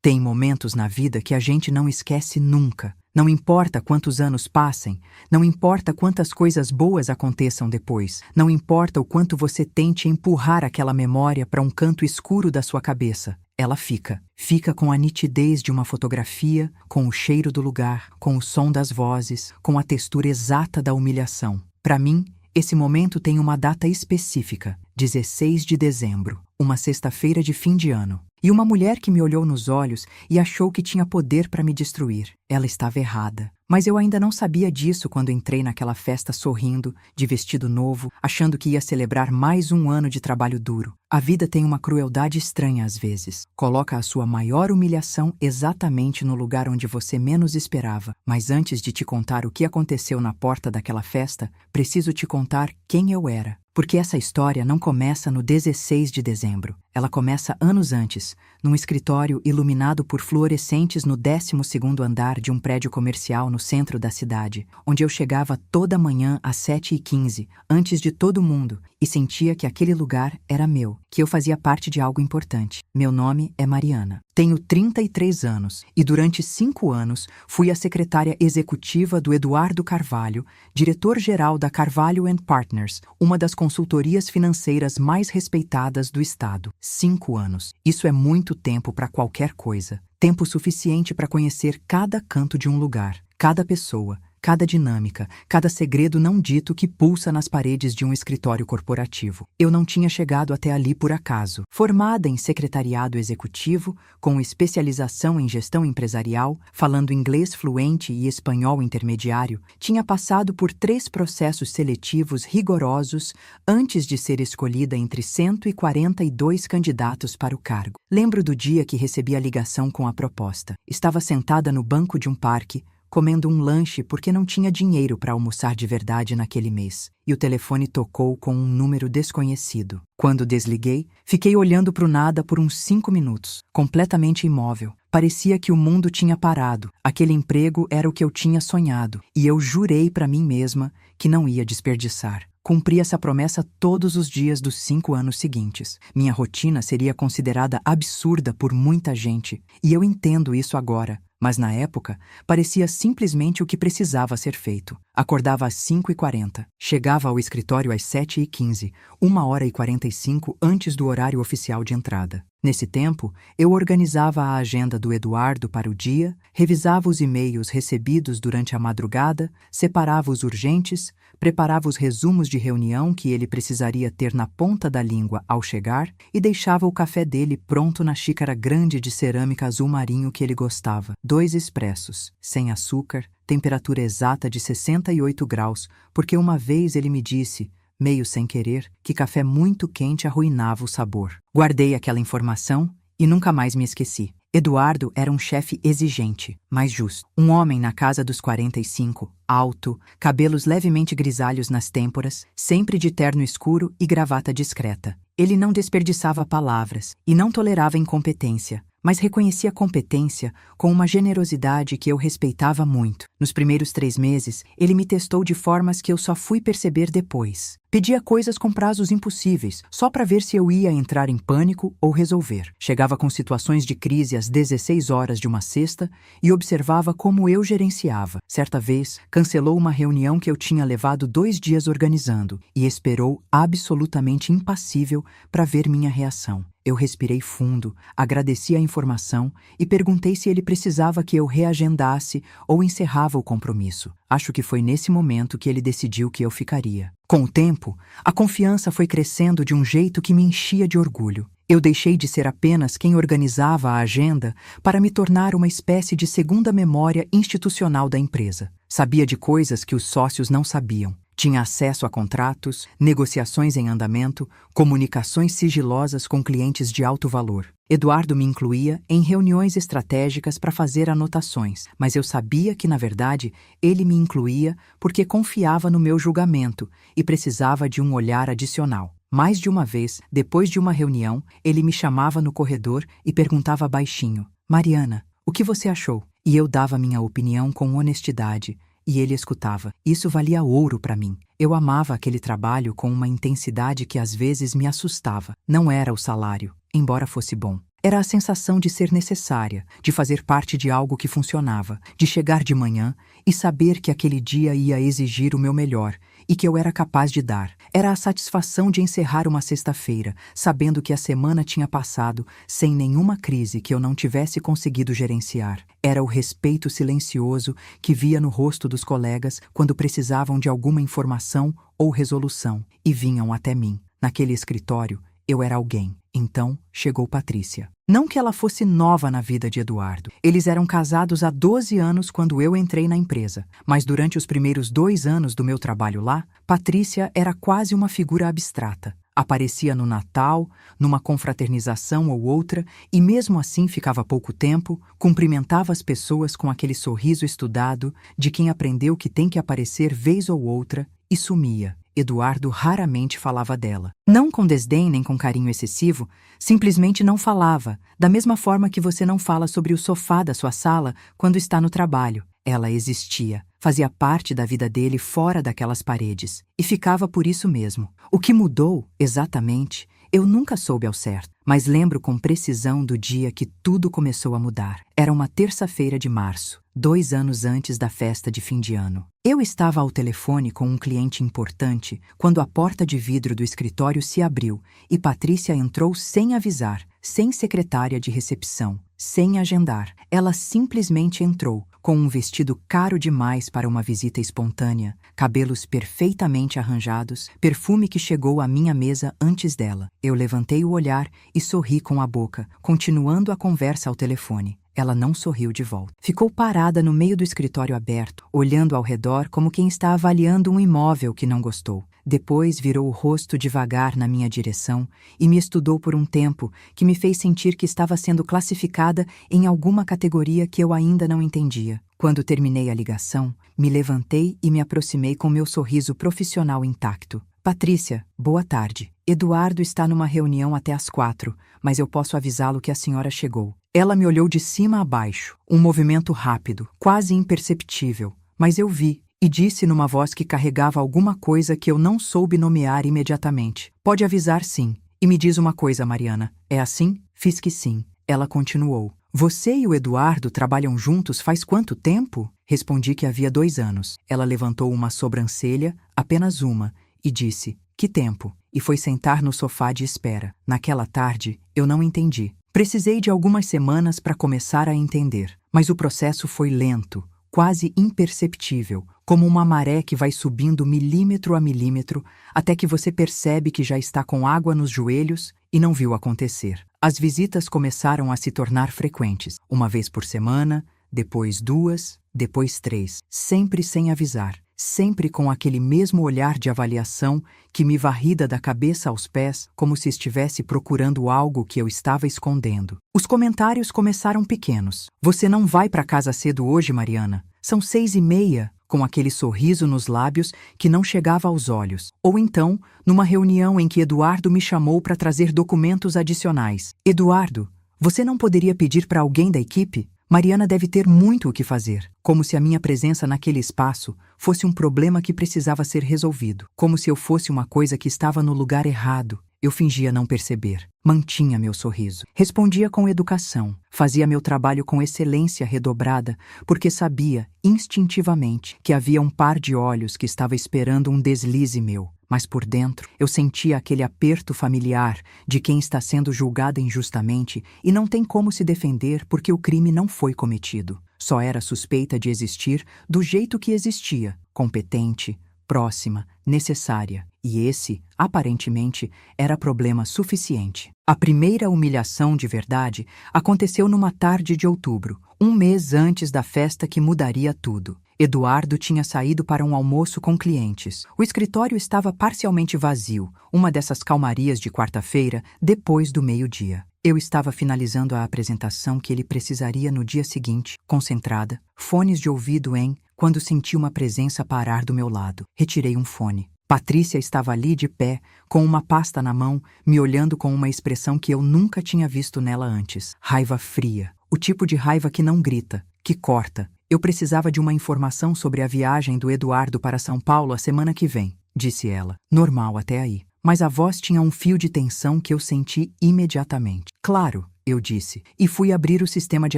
Tem momentos na vida que a gente não esquece nunca. Não importa quantos anos passem, não importa quantas coisas boas aconteçam depois, não importa o quanto você tente empurrar aquela memória para um canto escuro da sua cabeça. Ela fica. Fica com a nitidez de uma fotografia, com o cheiro do lugar, com o som das vozes, com a textura exata da humilhação. Para mim, esse momento tem uma data específica, 16 de dezembro, uma sexta-feira de fim de ano. E uma mulher que me olhou nos olhos e achou que tinha poder para me destruir. Ela estava errada. Mas eu ainda não sabia disso quando entrei naquela festa sorrindo, de vestido novo, achando que ia celebrar mais um ano de trabalho duro. A vida tem uma crueldade estranha às vezes. Coloca a sua maior humilhação exatamente no lugar onde você menos esperava. Mas antes de te contar o que aconteceu na porta daquela festa, preciso te contar quem eu era. Porque essa história não começa no 16 de dezembro. Ela começa anos antes, num escritório iluminado por fluorescentes no 12º andar de um prédio comercial no centro da cidade, onde eu chegava toda manhã às 7h15, antes de todo mundo, e sentia que aquele lugar era meu, que eu fazia parte de algo importante. Meu nome é Mariana. Tenho 33 anos e durante 5 anos fui a secretária executiva do Eduardo Carvalho, diretor-geral da Carvalho & Partners, uma das consultorias financeiras mais respeitadas do estado. 5 anos. Isso é muito tempo para qualquer coisa. Tempo suficiente para conhecer cada canto de um lugar, cada pessoa, cada dinâmica, cada segredo não dito que pulsa nas paredes de um escritório corporativo. Eu não tinha chegado até ali por acaso. Formada em secretariado executivo, com especialização em gestão empresarial, falando inglês fluente e espanhol intermediário, tinha passado por 3 processos seletivos rigorosos antes de ser escolhida entre 142 candidatos para o cargo. Lembro do dia que recebi a ligação com a proposta. Estava sentada no banco de um parque, comendo um lanche porque não tinha dinheiro para almoçar de verdade naquele mês. E o telefone tocou com um número desconhecido. Quando desliguei, fiquei olhando para o nada por uns 5 minutos, completamente imóvel. Parecia que o mundo tinha parado. Aquele emprego era o que eu tinha sonhado, e eu jurei para mim mesma que não ia desperdiçar. Cumpri essa promessa todos os dias dos 5 anos seguintes. Minha rotina seria considerada absurda por muita gente, e eu entendo isso agora. Mas na época, parecia simplesmente o que precisava ser feito. Acordava às 5h40, chegava ao escritório às 7h15, 1h45 antes do horário oficial de entrada. Nesse tempo, eu organizava a agenda do Eduardo para o dia, revisava os e-mails recebidos durante a madrugada, separava os urgentes, preparava os resumos de reunião que ele precisaria ter na ponta da língua ao chegar e deixava o café dele pronto na xícara grande de cerâmica azul marinho que ele gostava. 2 expressos, sem açúcar, temperatura exata de 68 graus, porque uma vez ele me disse, meio sem querer, que café muito quente arruinava o sabor. Guardei aquela informação e nunca mais me esqueci. Eduardo era um chefe exigente, mas justo. Um homem na casa dos 45, alto, cabelos levemente grisalhos nas têmporas, sempre de terno escuro e gravata discreta. Ele não desperdiçava palavras e não tolerava incompetência, mas reconhecia competência com uma generosidade que eu respeitava muito. Nos primeiros 3 meses, ele me testou de formas que eu só fui perceber depois. Pedia coisas com prazos impossíveis, só para ver se eu ia entrar em pânico ou resolver. Chegava com situações de crise às 16 horas de uma sexta e observava como eu gerenciava. Certa vez, cancelou uma reunião que eu tinha levado 2 dias organizando e esperou absolutamente impassível para ver minha reação. Eu respirei fundo, agradeci a informação e perguntei se ele precisava que eu reagendasse ou encerrava o compromisso. Acho que foi nesse momento que ele decidiu que eu ficaria. Com o tempo, a confiança foi crescendo de um jeito que me enchia de orgulho. Eu deixei de ser apenas quem organizava a agenda para me tornar uma espécie de segunda memória institucional da empresa. Sabia de coisas que os sócios não sabiam. Tinha acesso a contratos, negociações em andamento, comunicações sigilosas com clientes de alto valor. Eduardo me incluía em reuniões estratégicas para fazer anotações, mas eu sabia que, na verdade, ele me incluía porque confiava no meu julgamento e precisava de um olhar adicional. Mais de uma vez, depois de uma reunião, ele me chamava no corredor e perguntava baixinho: Mariana, o que você achou? E eu dava minha opinião com honestidade. E ele escutava. Isso valia ouro para mim. Eu amava aquele trabalho com uma intensidade que às vezes me assustava. Não era o salário, embora fosse bom. Era a sensação de ser necessária, de fazer parte de algo que funcionava, de chegar de manhã e saber que aquele dia ia exigir o meu melhor e que eu era capaz de dar. Era a satisfação de encerrar uma sexta-feira, sabendo que a semana tinha passado sem nenhuma crise que eu não tivesse conseguido gerenciar. Era o respeito silencioso que via no rosto dos colegas quando precisavam de alguma informação ou resolução e vinham até mim. Naquele escritório, eu era alguém. Então, chegou Patrícia. Não que ela fosse nova na vida de Eduardo. Eles eram casados há 12 anos quando eu entrei na empresa. Mas durante os primeiros 2 anos do meu trabalho lá, Patrícia era quase uma figura abstrata. Aparecia no Natal, numa confraternização ou outra, e mesmo assim ficava pouco tempo, cumprimentava as pessoas com aquele sorriso estudado de quem aprendeu que tem que aparecer vez ou outra e sumia. Eduardo raramente falava dela. Não com desdém nem com carinho excessivo, simplesmente não falava, da mesma forma que você não fala sobre o sofá da sua sala quando está no trabalho. Ela existia, fazia parte da vida dele fora daquelas paredes, e ficava por isso mesmo. O que mudou, exatamente, eu nunca soube ao certo, mas lembro com precisão do dia que tudo começou a mudar. Era uma terça-feira de março, 2 anos antes da festa de fim de ano. Eu estava ao telefone com um cliente importante quando a porta de vidro do escritório se abriu e Patrícia entrou sem avisar, sem secretária de recepção, sem agendar. Ela simplesmente entrou, com um vestido caro demais para uma visita espontânea, cabelos perfeitamente arranjados, perfume que chegou à minha mesa antes dela. Eu levantei o olhar e sorri com a boca, continuando a conversa ao telefone. Ela não sorriu de volta. Ficou parada no meio do escritório aberto, olhando ao redor como quem está avaliando um imóvel que não gostou. Depois virou o rosto devagar na minha direção e me estudou por um tempo que me fez sentir que estava sendo classificada em alguma categoria que eu ainda não entendia. Quando terminei a ligação, me levantei e me aproximei com meu sorriso profissional intacto. Patrícia, boa tarde. Eduardo está numa reunião até às 4, mas eu posso avisá-lo que a senhora chegou. Ela me olhou de cima a baixo, um movimento rápido, quase imperceptível, mas eu vi e disse numa voz que carregava alguma coisa que eu não soube nomear imediatamente. Pode avisar sim. E me diz uma coisa, Mariana, é assim? Fiz que sim. Ela continuou. Você e o Eduardo trabalham juntos faz quanto tempo? Respondi que havia 2 anos. Ela levantou uma sobrancelha, apenas uma, e disse, que tempo? E foi sentar no sofá de espera. Naquela tarde, eu não entendi. Precisei de algumas semanas para começar a entender, mas o processo foi lento, quase imperceptível, como uma maré que vai subindo milímetro a milímetro até que você percebe que já está com água nos joelhos e não viu acontecer. As visitas começaram a se tornar frequentes, 1 vez por semana, depois 2, depois 3, sempre sem avisar. Sempre com aquele mesmo olhar de avaliação que me varrida da cabeça aos pés, como se estivesse procurando algo que eu estava escondendo. Os comentários começaram pequenos. Você não vai para casa cedo hoje, Mariana? São 6:30, com aquele sorriso nos lábios que não chegava aos olhos. Ou então, numa reunião em que Eduardo me chamou para trazer documentos adicionais. Eduardo, você não poderia pedir para alguém da equipe? Mariana deve ter muito o que fazer, como se a minha presença naquele espaço fosse um problema que precisava ser resolvido, como se eu fosse uma coisa que estava no lugar errado. Eu fingia não perceber, mantinha meu sorriso, respondia com educação, fazia meu trabalho com excelência redobrada, porque sabia, instintivamente, que havia um par de olhos que estava esperando um deslize meu. Mas por dentro, eu sentia aquele aperto familiar de quem está sendo julgada injustamente e não tem como se defender porque o crime não foi cometido. Só era suspeita de existir do jeito que existia, competente, próxima, necessária. E esse, aparentemente, era problema suficiente. A primeira humilhação de verdade aconteceu numa tarde de outubro, 1 mês antes da festa que mudaria tudo. Eduardo tinha saído para um almoço com clientes. O escritório estava parcialmente vazio, uma dessas calmarias de quarta-feira, depois do meio-dia. Eu estava finalizando a apresentação que ele precisaria no dia seguinte, concentrada, fones de ouvido quando senti uma presença parar do meu lado. Retirei um fone. Patrícia estava ali de pé, com uma pasta na mão, me olhando com uma expressão que eu nunca tinha visto nela antes. Raiva fria. O tipo de raiva que não grita, que corta. Eu precisava de uma informação sobre a viagem do Eduardo para São Paulo a semana que vem, disse ela. Normal até aí. Mas a voz tinha um fio de tensão que eu senti imediatamente. Claro, eu disse, e fui abrir o sistema de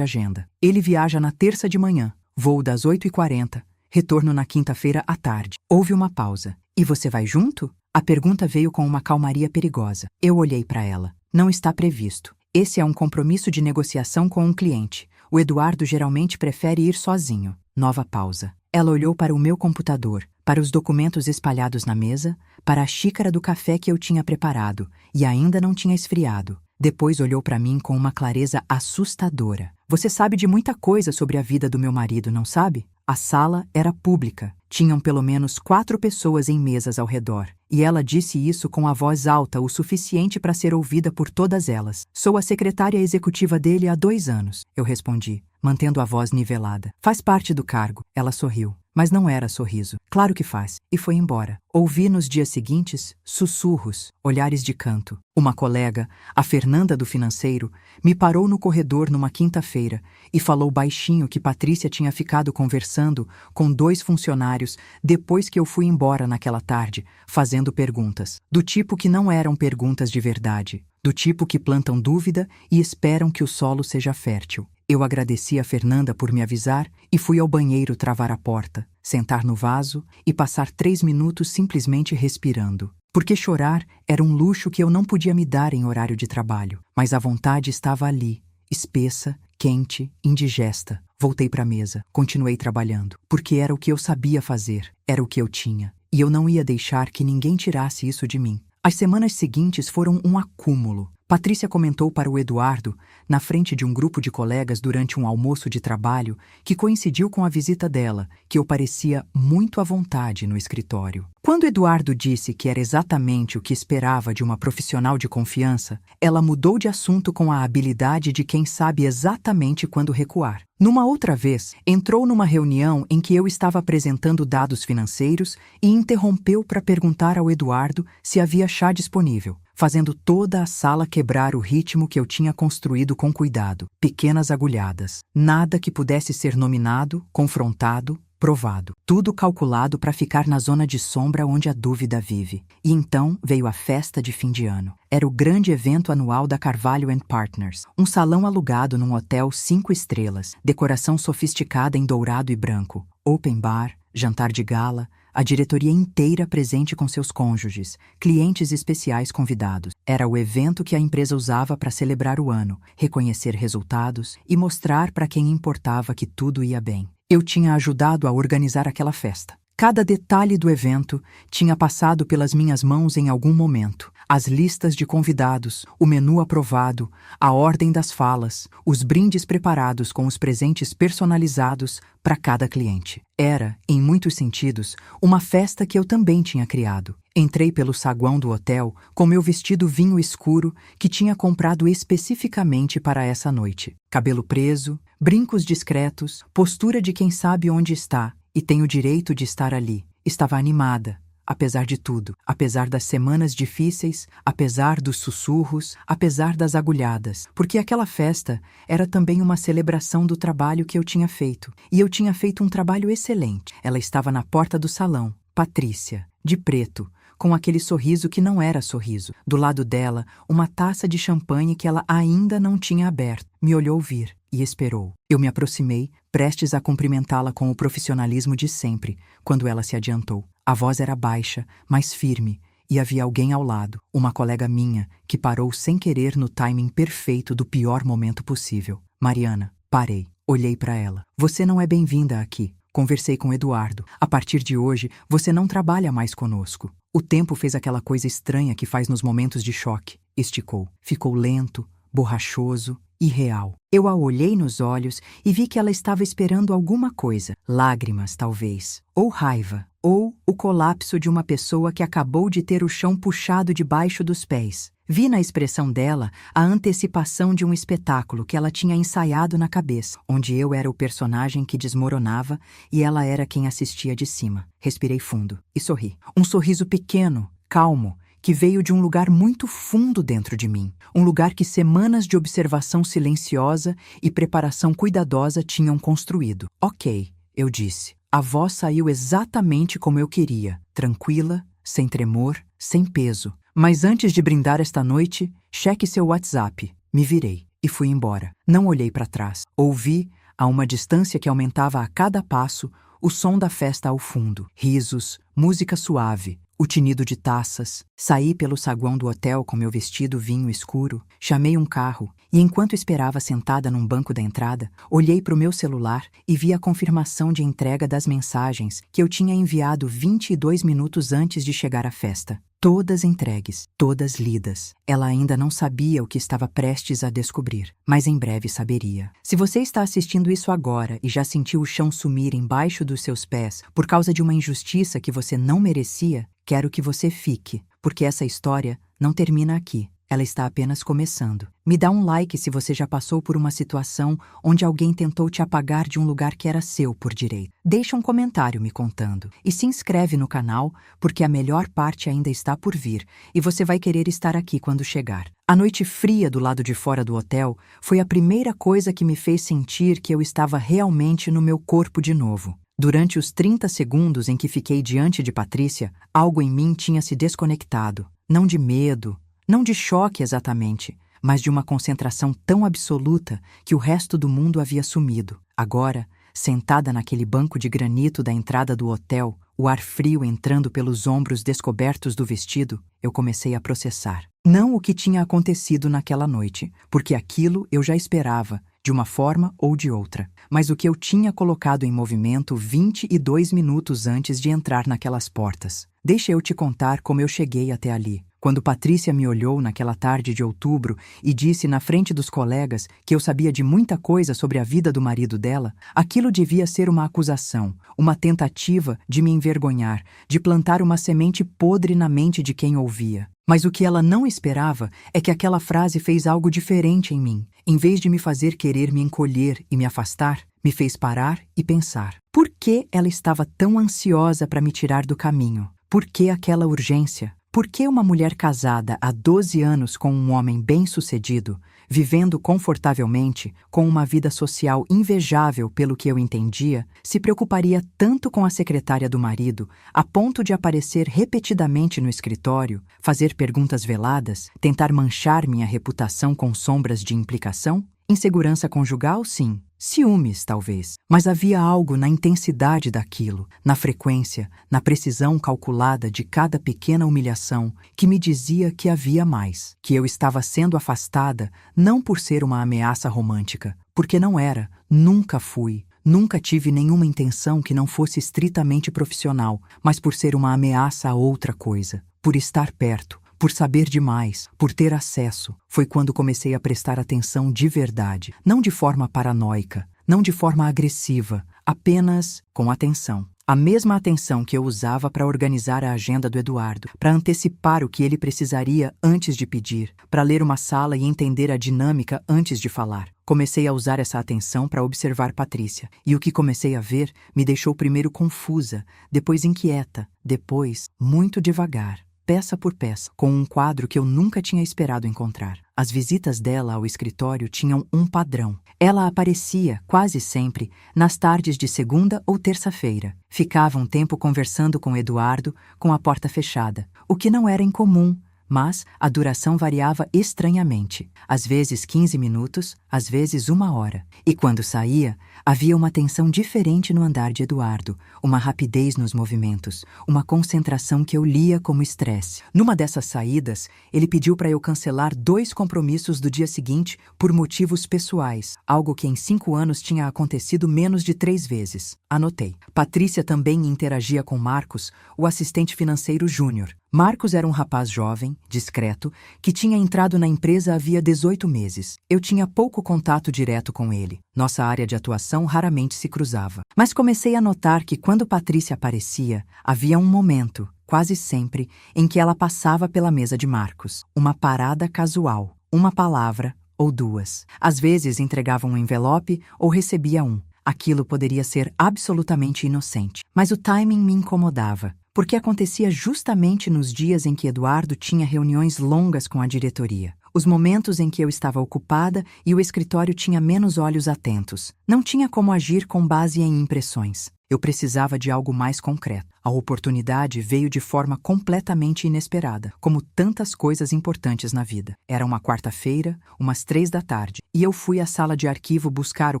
agenda. Ele viaja na terça de manhã, voo das 8h40, retorno na quinta-feira à tarde. Houve uma pausa. E você vai junto? A pergunta veio com uma calmaria perigosa. Eu olhei para ela. Não está previsto. Esse é um compromisso de negociação com um cliente. O Eduardo geralmente prefere ir sozinho. Nova pausa. Ela olhou para o meu computador, para os documentos espalhados na mesa, para a xícara do café que eu tinha preparado e ainda não tinha esfriado. Depois olhou para mim com uma clareza assustadora. Você sabe de muita coisa sobre a vida do meu marido, não sabe? A sala era pública. Tinham pelo menos 4 pessoas em mesas ao redor. E ela disse isso com a voz alta o suficiente para ser ouvida por todas elas. Sou a secretária executiva dele há 2 anos, eu respondi, mantendo a voz nivelada. Faz parte do cargo. Ela sorriu. Mas não era sorriso. Claro que faz. E foi embora. Ouvi nos dias seguintes sussurros, olhares de canto. Uma colega, a Fernanda do financeiro, me parou no corredor numa quinta-feira e falou baixinho que Patrícia tinha ficado conversando com 2 funcionários depois que eu fui embora naquela tarde, fazendo perguntas. Do tipo que não eram perguntas de verdade. Do tipo que plantam dúvida e esperam que o solo seja fértil. Eu agradeci a Fernanda por me avisar e fui ao banheiro travar a porta, sentar no vaso e passar 3 minutos simplesmente respirando. Porque chorar era um luxo que eu não podia me dar em horário de trabalho, mas a vontade estava ali, espessa, quente, indigesta. Voltei para a mesa, continuei trabalhando, porque era o que eu sabia fazer, era o que eu tinha, e eu não ia deixar que ninguém tirasse isso de mim. As semanas seguintes foram um acúmulo. Patrícia comentou para o Eduardo, na frente de um grupo de colegas durante um almoço de trabalho, que coincidiu com a visita dela, que eu parecia muito à vontade no escritório. Quando Eduardo disse que era exatamente o que esperava de uma profissional de confiança, ela mudou de assunto com a habilidade de quem sabe exatamente quando recuar. Numa outra vez, entrou numa reunião em que eu estava apresentando dados financeiros e interrompeu para perguntar ao Eduardo se havia chá disponível, fazendo toda a sala quebrar o ritmo que eu tinha construído com cuidado. Pequenas agulhadas. Nada que pudesse ser nominado, confrontado, provado. Tudo calculado para ficar na zona de sombra onde a dúvida vive. E então veio a festa de fim de ano. Era o grande evento anual da Carvalho & Partners. Um salão alugado num hotel 5 estrelas, decoração sofisticada em dourado e branco, open bar, jantar de gala, a diretoria inteira presente com seus cônjuges, clientes especiais convidados. Era o evento que a empresa usava para celebrar o ano, reconhecer resultados e mostrar para quem importava que tudo ia bem. Eu tinha ajudado a organizar aquela festa. Cada detalhe do evento tinha passado pelas minhas mãos em algum momento. As listas de convidados, o menu aprovado, a ordem das falas, os brindes preparados com os presentes personalizados para cada cliente. Era, em muitos sentidos, uma festa que eu também tinha criado. Entrei pelo saguão do hotel com meu vestido vinho escuro que tinha comprado especificamente para essa noite. Cabelo preso, brincos discretos, postura de quem sabe onde está e tem o direito de estar ali. Estava animada, apesar de tudo, apesar das semanas difíceis, apesar dos sussurros, apesar das agulhadas, porque aquela festa era também uma celebração do trabalho que eu tinha feito. E eu tinha feito um trabalho excelente. Ela estava na porta do salão, Patrícia, de preto, com aquele sorriso que não era sorriso. Do lado dela, uma taça de champanhe que ela ainda não tinha aberto. Me olhou vir e esperou. Eu me aproximei, prestes a cumprimentá-la com o profissionalismo de sempre, quando ela se adiantou. A voz era baixa, mas firme, e havia alguém ao lado, uma colega minha, que parou sem querer no timing perfeito do pior momento possível. Mariana, parei. Olhei para ela. Você não é bem-vinda aqui. Conversei com Eduardo. A partir de hoje, você não trabalha mais conosco. O tempo fez aquela coisa estranha que faz nos momentos de choque. Esticou. Ficou lento, borrachoso e real. Eu a olhei nos olhos e vi que ela estava esperando alguma coisa. Lágrimas, talvez. Ou raiva. Ou o colapso de uma pessoa que acabou de ter o chão puxado debaixo dos pés. Vi na expressão dela a antecipação de um espetáculo que ela tinha ensaiado na cabeça, onde eu era o personagem que desmoronava e ela era quem assistia de cima. Respirei fundo e sorri. Um sorriso pequeno, calmo, que veio de um lugar muito fundo dentro de mim. Um lugar que semanas de observação silenciosa e preparação cuidadosa tinham construído. Ok, eu disse. A voz saiu exatamente como eu queria, tranquila, sem tremor, sem peso. Mas antes de brindar esta noite, cheque seu WhatsApp. Me virei. e fui embora. Não olhei para trás. Ouvi, a uma distância que aumentava a cada passo, o som da festa ao fundo. Risos, música suave, o tinido de taças. Saí pelo saguão do hotel com meu vestido vinho escuro, chamei um carro e, enquanto esperava sentada num banco da entrada, olhei para o meu celular e vi a confirmação de entrega das mensagens que eu tinha enviado 22 minutos antes de chegar à festa. Todas entregues, todas lidas. Ela ainda não sabia o que estava prestes a descobrir, mas em breve saberia. Se você está assistindo isso agora e já sentiu o chão sumir embaixo dos seus pés por causa de uma injustiça que você não merecia, quero que você fique, porque essa história não termina aqui. Ela está apenas começando. Me dá um like se você já passou por uma situação onde alguém tentou te apagar de um lugar que era seu por direito. Deixa um comentário me contando. E se inscreve no canal, porque a melhor parte ainda está por vir e você vai querer estar aqui quando chegar. A noite fria do lado de fora do hotel foi a primeira coisa que me fez sentir que eu estava realmente no meu corpo de novo. Durante os 30 segundos em que fiquei diante de Patrícia, algo em mim tinha se desconectado. Não de medo, não de choque exatamente, mas de uma concentração tão absoluta que o resto do mundo havia sumido. Agora, sentada naquele banco de granito da entrada do hotel, o ar frio entrando pelos ombros descobertos do vestido, eu comecei a processar. Não o que tinha acontecido naquela noite, porque aquilo eu já esperava, de uma forma ou de outra, mas o que eu tinha colocado em movimento 22 minutos antes de entrar naquelas portas. Deixa eu te contar como eu cheguei até ali. Quando Patrícia me olhou naquela tarde de outubro e disse na frente dos colegas que eu sabia de muita coisa sobre a vida do marido dela, aquilo devia ser uma acusação, uma tentativa de me envergonhar, de plantar uma semente podre na mente de quem ouvia. Mas o que ela não esperava é que aquela frase fez algo diferente em mim. Em vez de me fazer querer me encolher e me afastar, me fez parar e pensar. Por que ela estava tão ansiosa para me tirar do caminho? Por que aquela urgência? Por que uma mulher casada há 12 anos com um homem bem-sucedido, vivendo confortavelmente, com uma vida social invejável pelo que eu entendia, se preocuparia tanto com a secretária do marido, a ponto de aparecer repetidamente no escritório, fazer perguntas veladas, tentar manchar minha reputação com sombras de implicação? Insegurança conjugal, sim. Ciúmes, talvez. Mas havia algo na intensidade daquilo, na frequência, na precisão calculada de cada pequena humilhação, que me dizia que havia mais, que eu estava sendo afastada não por ser uma ameaça romântica, porque não era, nunca fui, nunca tive nenhuma intenção que não fosse estritamente profissional, mas por ser uma ameaça a outra coisa, por estar perto, por saber demais, por ter acesso. Foi quando comecei a prestar atenção de verdade, não de forma paranoica, não de forma agressiva, apenas com atenção. A mesma atenção que eu usava para organizar a agenda do Eduardo, para antecipar o que ele precisaria antes de pedir, para ler uma sala e entender a dinâmica antes de falar. Comecei a usar essa atenção para observar Patrícia, e o que comecei a ver me deixou primeiro confusa, depois inquieta, depois muito devagar, peça por peça, com um quadro que eu nunca tinha esperado encontrar. As visitas dela ao escritório tinham um padrão. Ela aparecia, quase sempre, nas tardes de segunda ou terça-feira. Ficava um tempo conversando com Eduardo, com a porta fechada, o que não era incomum, mas a duração variava estranhamente. Às vezes 15 minutos, às vezes 1 hora. E quando saía, havia uma tensão diferente no andar de Eduardo, uma rapidez nos movimentos, uma concentração que eu lia como estresse. Numa dessas saídas, ele pediu para eu cancelar 2 compromissos do dia seguinte por motivos pessoais, algo que em 5 anos tinha acontecido menos de 3 vezes. Anotei. Patrícia também interagia com Marcos, o assistente financeiro júnior. Marcos era um rapaz jovem, discreto, que tinha entrado na empresa havia 18 meses. Eu tinha pouco contato direto com ele. Nossa área de atuação raramente se cruzava. Mas comecei a notar que quando Patrícia aparecia, havia um momento, quase sempre, em que ela passava pela mesa de Marcos. Uma parada casual, uma palavra ou 2. Às vezes entregava um envelope ou recebia um. Aquilo poderia ser absolutamente inocente, mas o timing me incomodava, porque acontecia justamente nos dias em que Eduardo tinha reuniões longas com a diretoria. Os momentos em que eu estava ocupada e o escritório tinha menos olhos atentos. Não tinha como agir com base em impressões. Eu precisava de algo mais concreto. A oportunidade veio de forma completamente inesperada, como tantas coisas importantes na vida. Era uma quarta-feira, umas 3 da tarde, e eu fui à sala de arquivo buscar o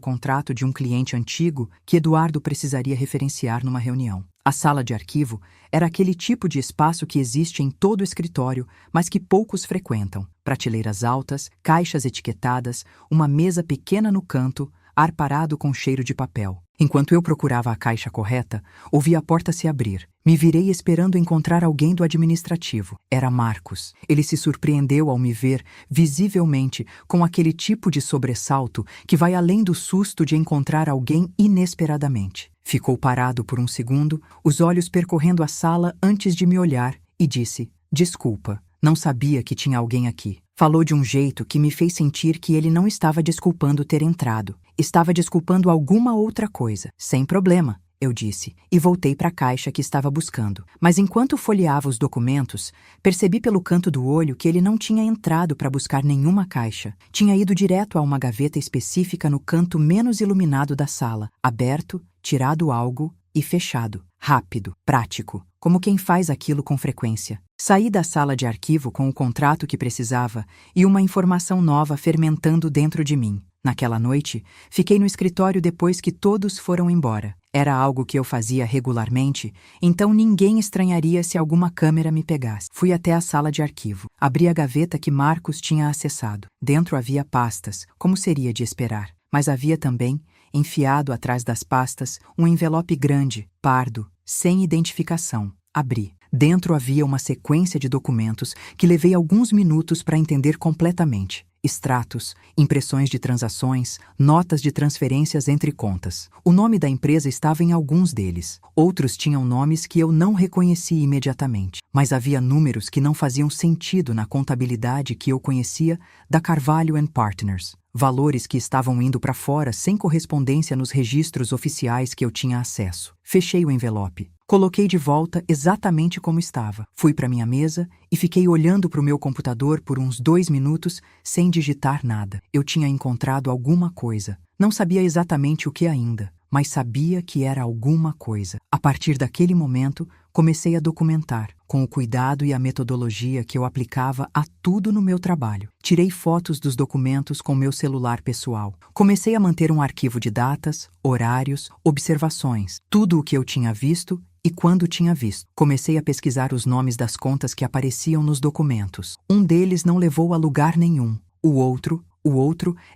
contrato de um cliente antigo que Eduardo precisaria referenciar numa reunião. A sala de arquivo era aquele tipo de espaço que existe em todo escritório, mas que poucos frequentam. Prateleiras altas, caixas etiquetadas, uma mesa pequena no canto, ar parado com cheiro de papel. Enquanto eu procurava a caixa correta, ouvi a porta se abrir. Me virei esperando encontrar alguém do administrativo. Era Marcos. Ele se surpreendeu ao me ver, visivelmente, com aquele tipo de sobressalto que vai além do susto de encontrar alguém inesperadamente. Ficou parado por um segundo, os olhos percorrendo a sala antes de me olhar, e disse: "Desculpa, não sabia que tinha alguém aqui." Falou de um jeito que me fez sentir que ele não estava desculpando ter entrado. Estava desculpando alguma outra coisa. "Sem problema", eu disse, e voltei para a caixa que estava buscando. Mas enquanto folheava os documentos, percebi pelo canto do olho que ele não tinha entrado para buscar nenhuma caixa. Tinha ido direto a uma gaveta específica no canto menos iluminado da sala, aberto, tirado algo e fechado. Rápido, prático, como quem faz aquilo com frequência. Saí da sala de arquivo com o contrato que precisava e uma informação nova fermentando dentro de mim. Naquela noite, fiquei no escritório depois que todos foram embora. Era algo que eu fazia regularmente, então ninguém estranharia se alguma câmera me pegasse. Fui até a sala de arquivo. Abri a gaveta que Marcos tinha acessado. Dentro havia pastas, como seria de esperar, mas havia também, enfiado atrás das pastas, um envelope grande, pardo, sem identificação. Abri. Dentro havia uma sequência de documentos que levei alguns minutos para entender completamente. Extratos, impressões de transações, notas de transferências entre contas. O nome da empresa estava em alguns deles. Outros tinham nomes que eu não reconheci imediatamente. Mas havia números que não faziam sentido na contabilidade que eu conhecia da Carvalho & Partners. Valores que estavam indo para fora sem correspondência nos registros oficiais que eu tinha acesso. Fechei o envelope. Coloquei de volta exatamente como estava. Fui para minha mesa e fiquei olhando para o meu computador por uns 2 minutos sem digitar nada. Eu tinha encontrado alguma coisa. Não sabia exatamente o que ainda, mas sabia que era alguma coisa. A partir daquele momento, comecei a documentar, com o cuidado e a metodologia que eu aplicava a tudo no meu trabalho. Tirei fotos dos documentos com meu celular pessoal. Comecei a manter um arquivo de datas, horários, observações, tudo o que eu tinha visto e quando tinha visto. Comecei a pesquisar os nomes das contas que apareciam nos documentos. Um deles não levou a lugar nenhum. O outro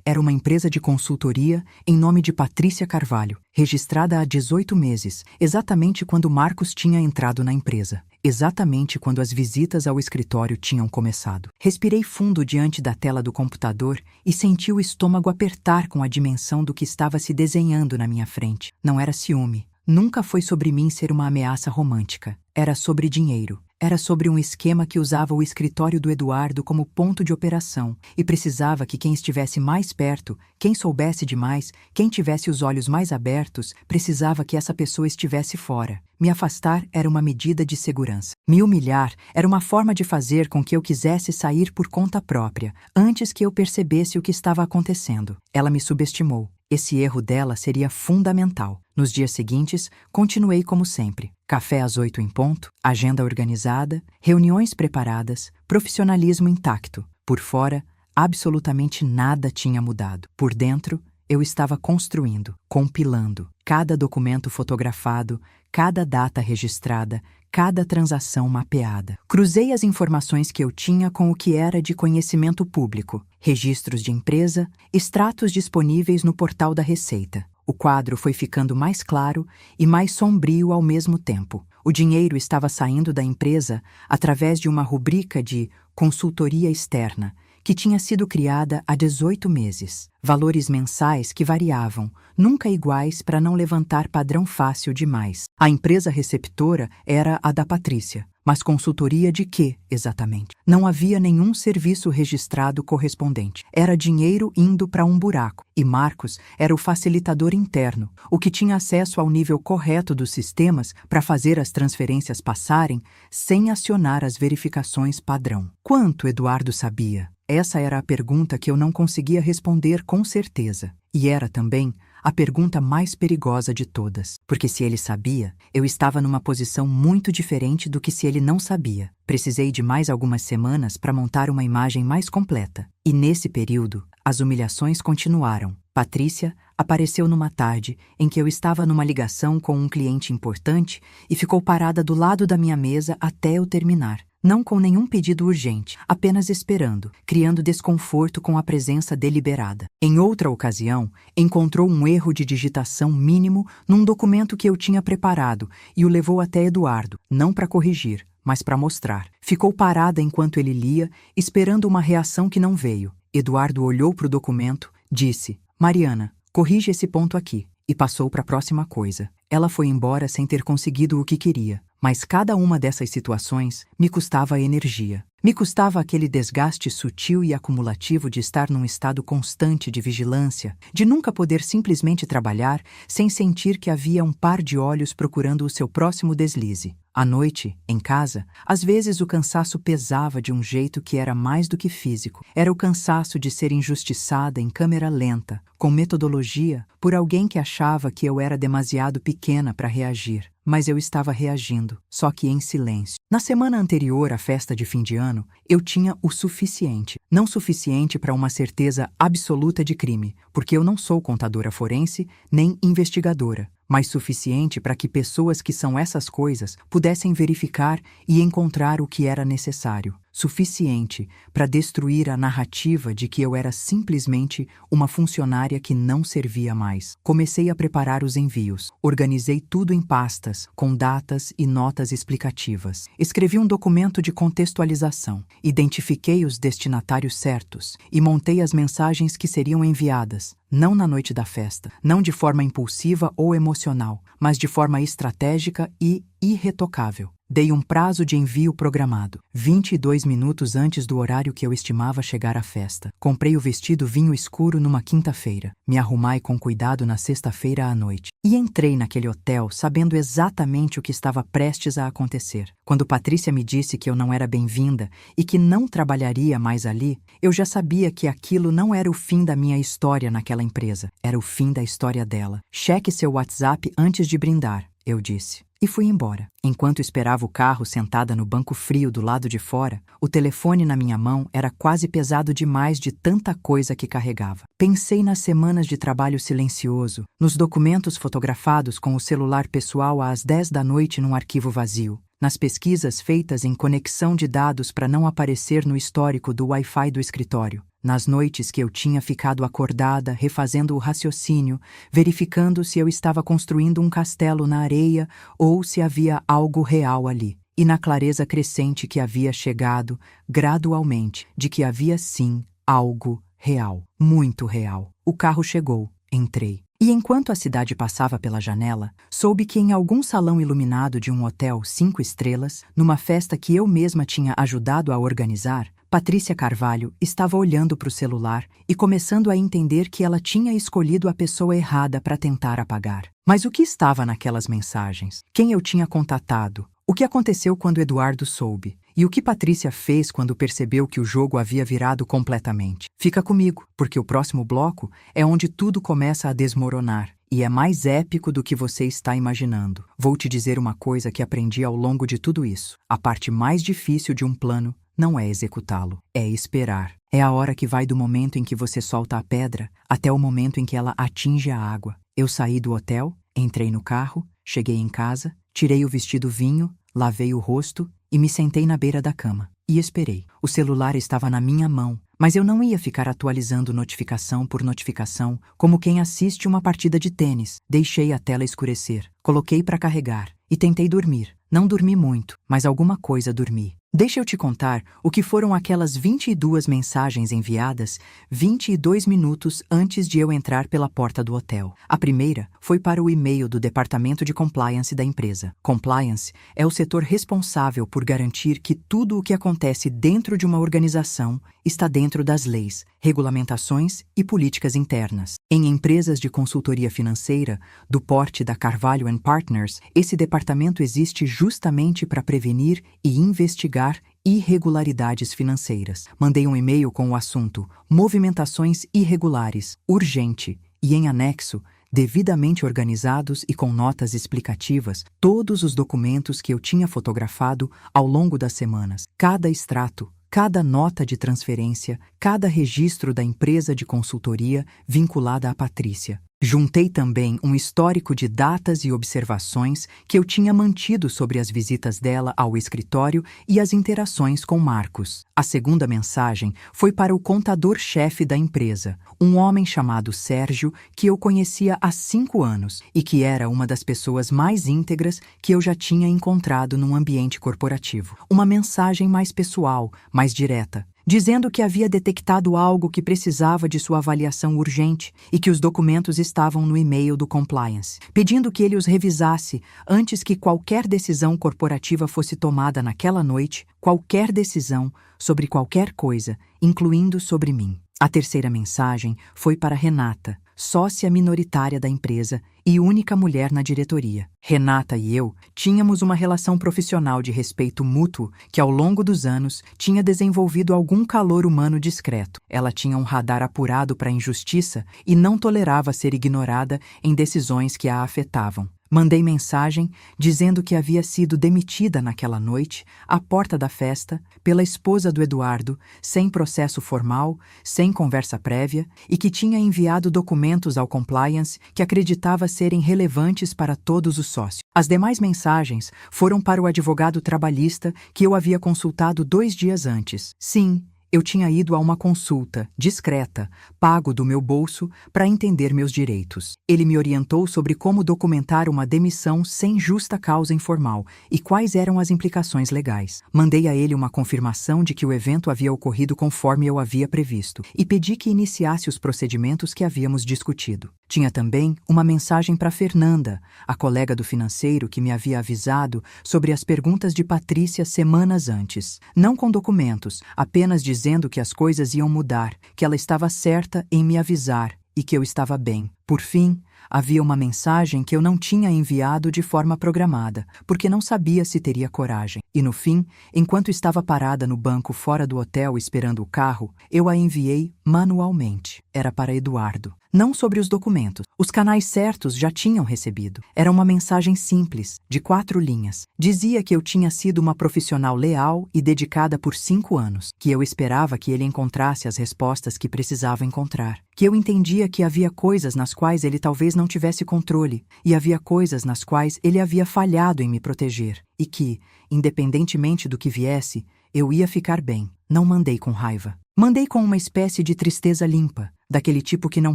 era uma empresa de consultoria em nome de Patrícia Carvalho, registrada há 18 meses, exatamente quando Marcos tinha entrado na empresa, exatamente quando as visitas ao escritório tinham começado. Respirei fundo diante da tela do computador e senti o estômago apertar com a dimensão do que estava se desenhando na minha frente. Não era ciúme. Nunca foi sobre mim ser uma ameaça romântica. Era sobre dinheiro. Era sobre um esquema que usava o escritório do Eduardo como ponto de operação e precisava que quem estivesse mais perto, quem soubesse demais, quem tivesse os olhos mais abertos, precisava que essa pessoa estivesse fora. Me afastar era uma medida de segurança. Me humilhar era uma forma de fazer com que eu quisesse sair por conta própria, antes que eu percebesse o que estava acontecendo. Ela me subestimou. Esse erro dela seria fundamental. Nos dias seguintes, continuei como sempre. Café às 8 em ponto, agenda organizada, reuniões preparadas, profissionalismo intacto. Por fora, absolutamente nada tinha mudado. Por dentro, eu estava construindo, compilando, cada documento fotografado, cada data registrada, cada transação mapeada. Cruzei as informações que eu tinha com o que era de conhecimento público, registros de empresa, extratos disponíveis no portal da Receita. O quadro foi ficando mais claro e mais sombrio ao mesmo tempo. O dinheiro estava saindo da empresa através de uma rubrica de consultoria externa, que tinha sido criada há 18 meses. Valores mensais que variavam, nunca iguais para não levantar padrão fácil demais. A empresa receptora era a da Patrícia. Mas consultoria de quê, exatamente? Não havia nenhum serviço registrado correspondente. Era dinheiro indo para um buraco. E Marcos era o facilitador interno, o que tinha acesso ao nível correto dos sistemas para fazer as transferências passarem sem acionar as verificações padrão. Quanto Eduardo sabia? Essa era a pergunta que eu não conseguia responder com certeza. E era também a pergunta mais perigosa de todas. Porque se ele sabia, eu estava numa posição muito diferente do que se ele não sabia. Precisei de mais algumas semanas para montar uma imagem mais completa. E nesse período, as humilhações continuaram. Patrícia apareceu numa tarde em que eu estava numa ligação com um cliente importante e ficou parada do lado da minha mesa até eu terminar. Não com nenhum pedido urgente, apenas esperando, criando desconforto com a presença deliberada. Em outra ocasião, encontrou um erro de digitação mínimo num documento que eu tinha preparado e o levou até Eduardo, não para corrigir, mas para mostrar. Ficou parada enquanto ele lia, esperando uma reação que não veio. Eduardo olhou para o documento, disse: Mariana, corrige esse ponto aqui, e passou para a próxima coisa. Ela foi embora sem ter conseguido o que queria. Mas cada uma dessas situações me custava energia. Me custava aquele desgaste sutil e acumulativo de estar num estado constante de vigilância, de nunca poder simplesmente trabalhar sem sentir que havia um par de olhos procurando o seu próximo deslize. À noite, em casa, às vezes o cansaço pesava de um jeito que era mais do que físico. Era o cansaço de ser injustiçada em câmera lenta, com metodologia, por alguém que achava que eu era demasiado pequena para reagir. Mas eu estava reagindo, só que em silêncio. Na semana anterior à festa de fim de ano, eu tinha o suficiente. Não suficiente para uma certeza absoluta de crime, porque eu não sou contadora forense nem investigadora, mas suficiente para que pessoas que são essas coisas pudessem verificar e encontrar o que era necessário. Suficiente para destruir a narrativa de que eu era simplesmente uma funcionária que não servia mais. Comecei a preparar os envios. Organizei tudo em pastas, com datas e notas explicativas. Escrevi um documento de contextualização. Identifiquei os destinatários certos e montei as mensagens que seriam enviadas. Não na noite da festa, não de forma impulsiva ou emocional, mas de forma estratégica e irretocável. Dei um prazo de envio programado, 22 minutos antes do horário que eu estimava chegar à festa. Comprei o vestido vinho escuro numa quinta-feira. Me arrumai com cuidado na sexta-feira à noite. E entrei naquele hotel sabendo exatamente o que estava prestes a acontecer. Quando Patrícia me disse que eu não era bem-vinda e que não trabalharia mais ali, eu já sabia que aquilo não era o fim da minha história naquela empresa. Era o fim da história dela. Cheque seu WhatsApp antes de brindar, eu disse. E fui embora. Enquanto esperava o carro sentada no banco frio do lado de fora, o telefone na minha mão era quase pesado demais de tanta coisa que carregava. Pensei nas semanas de trabalho silencioso, nos documentos fotografados com o celular pessoal às 10 da noite num arquivo vazio, nas pesquisas feitas em conexão de dados para não aparecer no histórico do Wi-Fi do escritório. Nas noites que eu tinha ficado acordada, refazendo o raciocínio, verificando se eu estava construindo um castelo na areia ou se havia algo real ali. E na clareza crescente que havia chegado, gradualmente, de que havia sim algo real, muito real. O carro chegou, entrei. E enquanto a cidade passava pela janela, soube que em algum salão iluminado de um hotel 5 estrelas, numa festa que eu mesma tinha ajudado a organizar, Patrícia Carvalho estava olhando para o celular e começando a entender que ela tinha escolhido a pessoa errada para tentar apagar. Mas o que estava naquelas mensagens? Quem eu tinha contatado? O que aconteceu quando Eduardo soube? E o que Patrícia fez quando percebeu que o jogo havia virado completamente? Fica comigo, porque o próximo bloco é onde tudo começa a desmoronar. E é mais épico do que você está imaginando. Vou te dizer uma coisa que aprendi ao longo de tudo isso. A parte mais difícil de um plano não é executá-lo, é esperar. É a hora que vai do momento em que você solta a pedra até o momento em que ela atinge a água. Eu saí do hotel, entrei no carro, cheguei em casa, tirei o vestido vinho, lavei o rosto e me sentei na beira da cama. E esperei. O celular estava na minha mão, mas eu não ia ficar atualizando notificação por notificação como quem assiste uma partida de tênis. Deixei a tela escurecer, coloquei para carregar e tentei dormir. Não dormi muito, mas alguma coisa dormi. Deixa eu te contar o que foram aquelas 22 mensagens enviadas 22 minutos antes de eu entrar pela porta do hotel. A primeira foi para o e-mail do Departamento de Compliance da empresa. Compliance é o setor responsável por garantir que tudo o que acontece dentro de uma organização está dentro das leis, regulamentações e políticas internas. Em empresas de consultoria financeira, do porte da Carvalho & Partners, esse departamento existe justamente para prevenir e investigar irregularidades financeiras. Mandei um e-mail com o assunto movimentações irregulares, urgente, e em anexo, devidamente organizados e com notas explicativas, todos os documentos que eu tinha fotografado ao longo das semanas, cada extrato, cada nota de transferência, cada registro da empresa de consultoria vinculada a Patrícia. Juntei também um histórico de datas e observações que eu tinha mantido sobre as visitas dela ao escritório e as interações com Marcos. A segunda mensagem foi para o contador-chefe da empresa, um homem chamado Sérgio que eu conhecia há 5 anos e que era uma das pessoas mais íntegras que eu já tinha encontrado num ambiente corporativo. Uma mensagem mais pessoal, mais direta, dizendo que havia detectado algo que precisava de sua avaliação urgente e que os documentos estavam no e-mail do compliance, pedindo que ele os revisasse antes que qualquer decisão corporativa fosse tomada naquela noite, qualquer decisão sobre qualquer coisa, incluindo sobre mim. A terceira mensagem foi para Renata, sócia minoritária da empresa e única mulher na diretoria. Renata e eu tínhamos uma relação profissional de respeito mútuo que, ao longo dos anos, tinha desenvolvido algum calor humano discreto. Ela tinha um radar apurado para a injustiça e não tolerava ser ignorada em decisões que a afetavam. Mandei mensagem dizendo que havia sido demitida naquela noite, à porta da festa, pela esposa do Eduardo, sem processo formal, sem conversa prévia, e que tinha enviado documentos ao compliance que acreditava serem relevantes para todos os sócios. As demais mensagens foram para o advogado trabalhista que eu havia consultado 2 dias antes. Sim, eu tinha ido a uma consulta, discreta, pago do meu bolso, para entender meus direitos. Ele me orientou sobre como documentar uma demissão sem justa causa informal e quais eram as implicações legais. Mandei a ele uma confirmação de que o evento havia ocorrido conforme eu havia previsto e pedi que iniciasse os procedimentos que havíamos discutido. Tinha também uma mensagem para Fernanda, a colega do financeiro que me havia avisado sobre as perguntas de Patrícia semanas antes. Não com documentos, apenas dizendo que as coisas iam mudar, que ela estava certa em me avisar e que eu estava bem. Por fim, havia uma mensagem que eu não tinha enviado de forma programada, porque não sabia se teria coragem. E no fim, enquanto estava parada no banco fora do hotel esperando o carro, eu a enviei manualmente. Era para Eduardo. Não sobre os documentos. Os canais certos já tinham recebido. Era uma mensagem simples, de 4 linhas. Dizia que eu tinha sido uma profissional leal e dedicada por 5 anos, que eu esperava que ele encontrasse as respostas que precisava encontrar, que eu entendia que havia coisas nas quais ele talvez não tivesse controle, e havia coisas nas quais ele havia falhado em me proteger, e que, independentemente do que viesse, eu ia ficar bem. Não mandei com raiva. Mandei com uma espécie de tristeza limpa, daquele tipo que não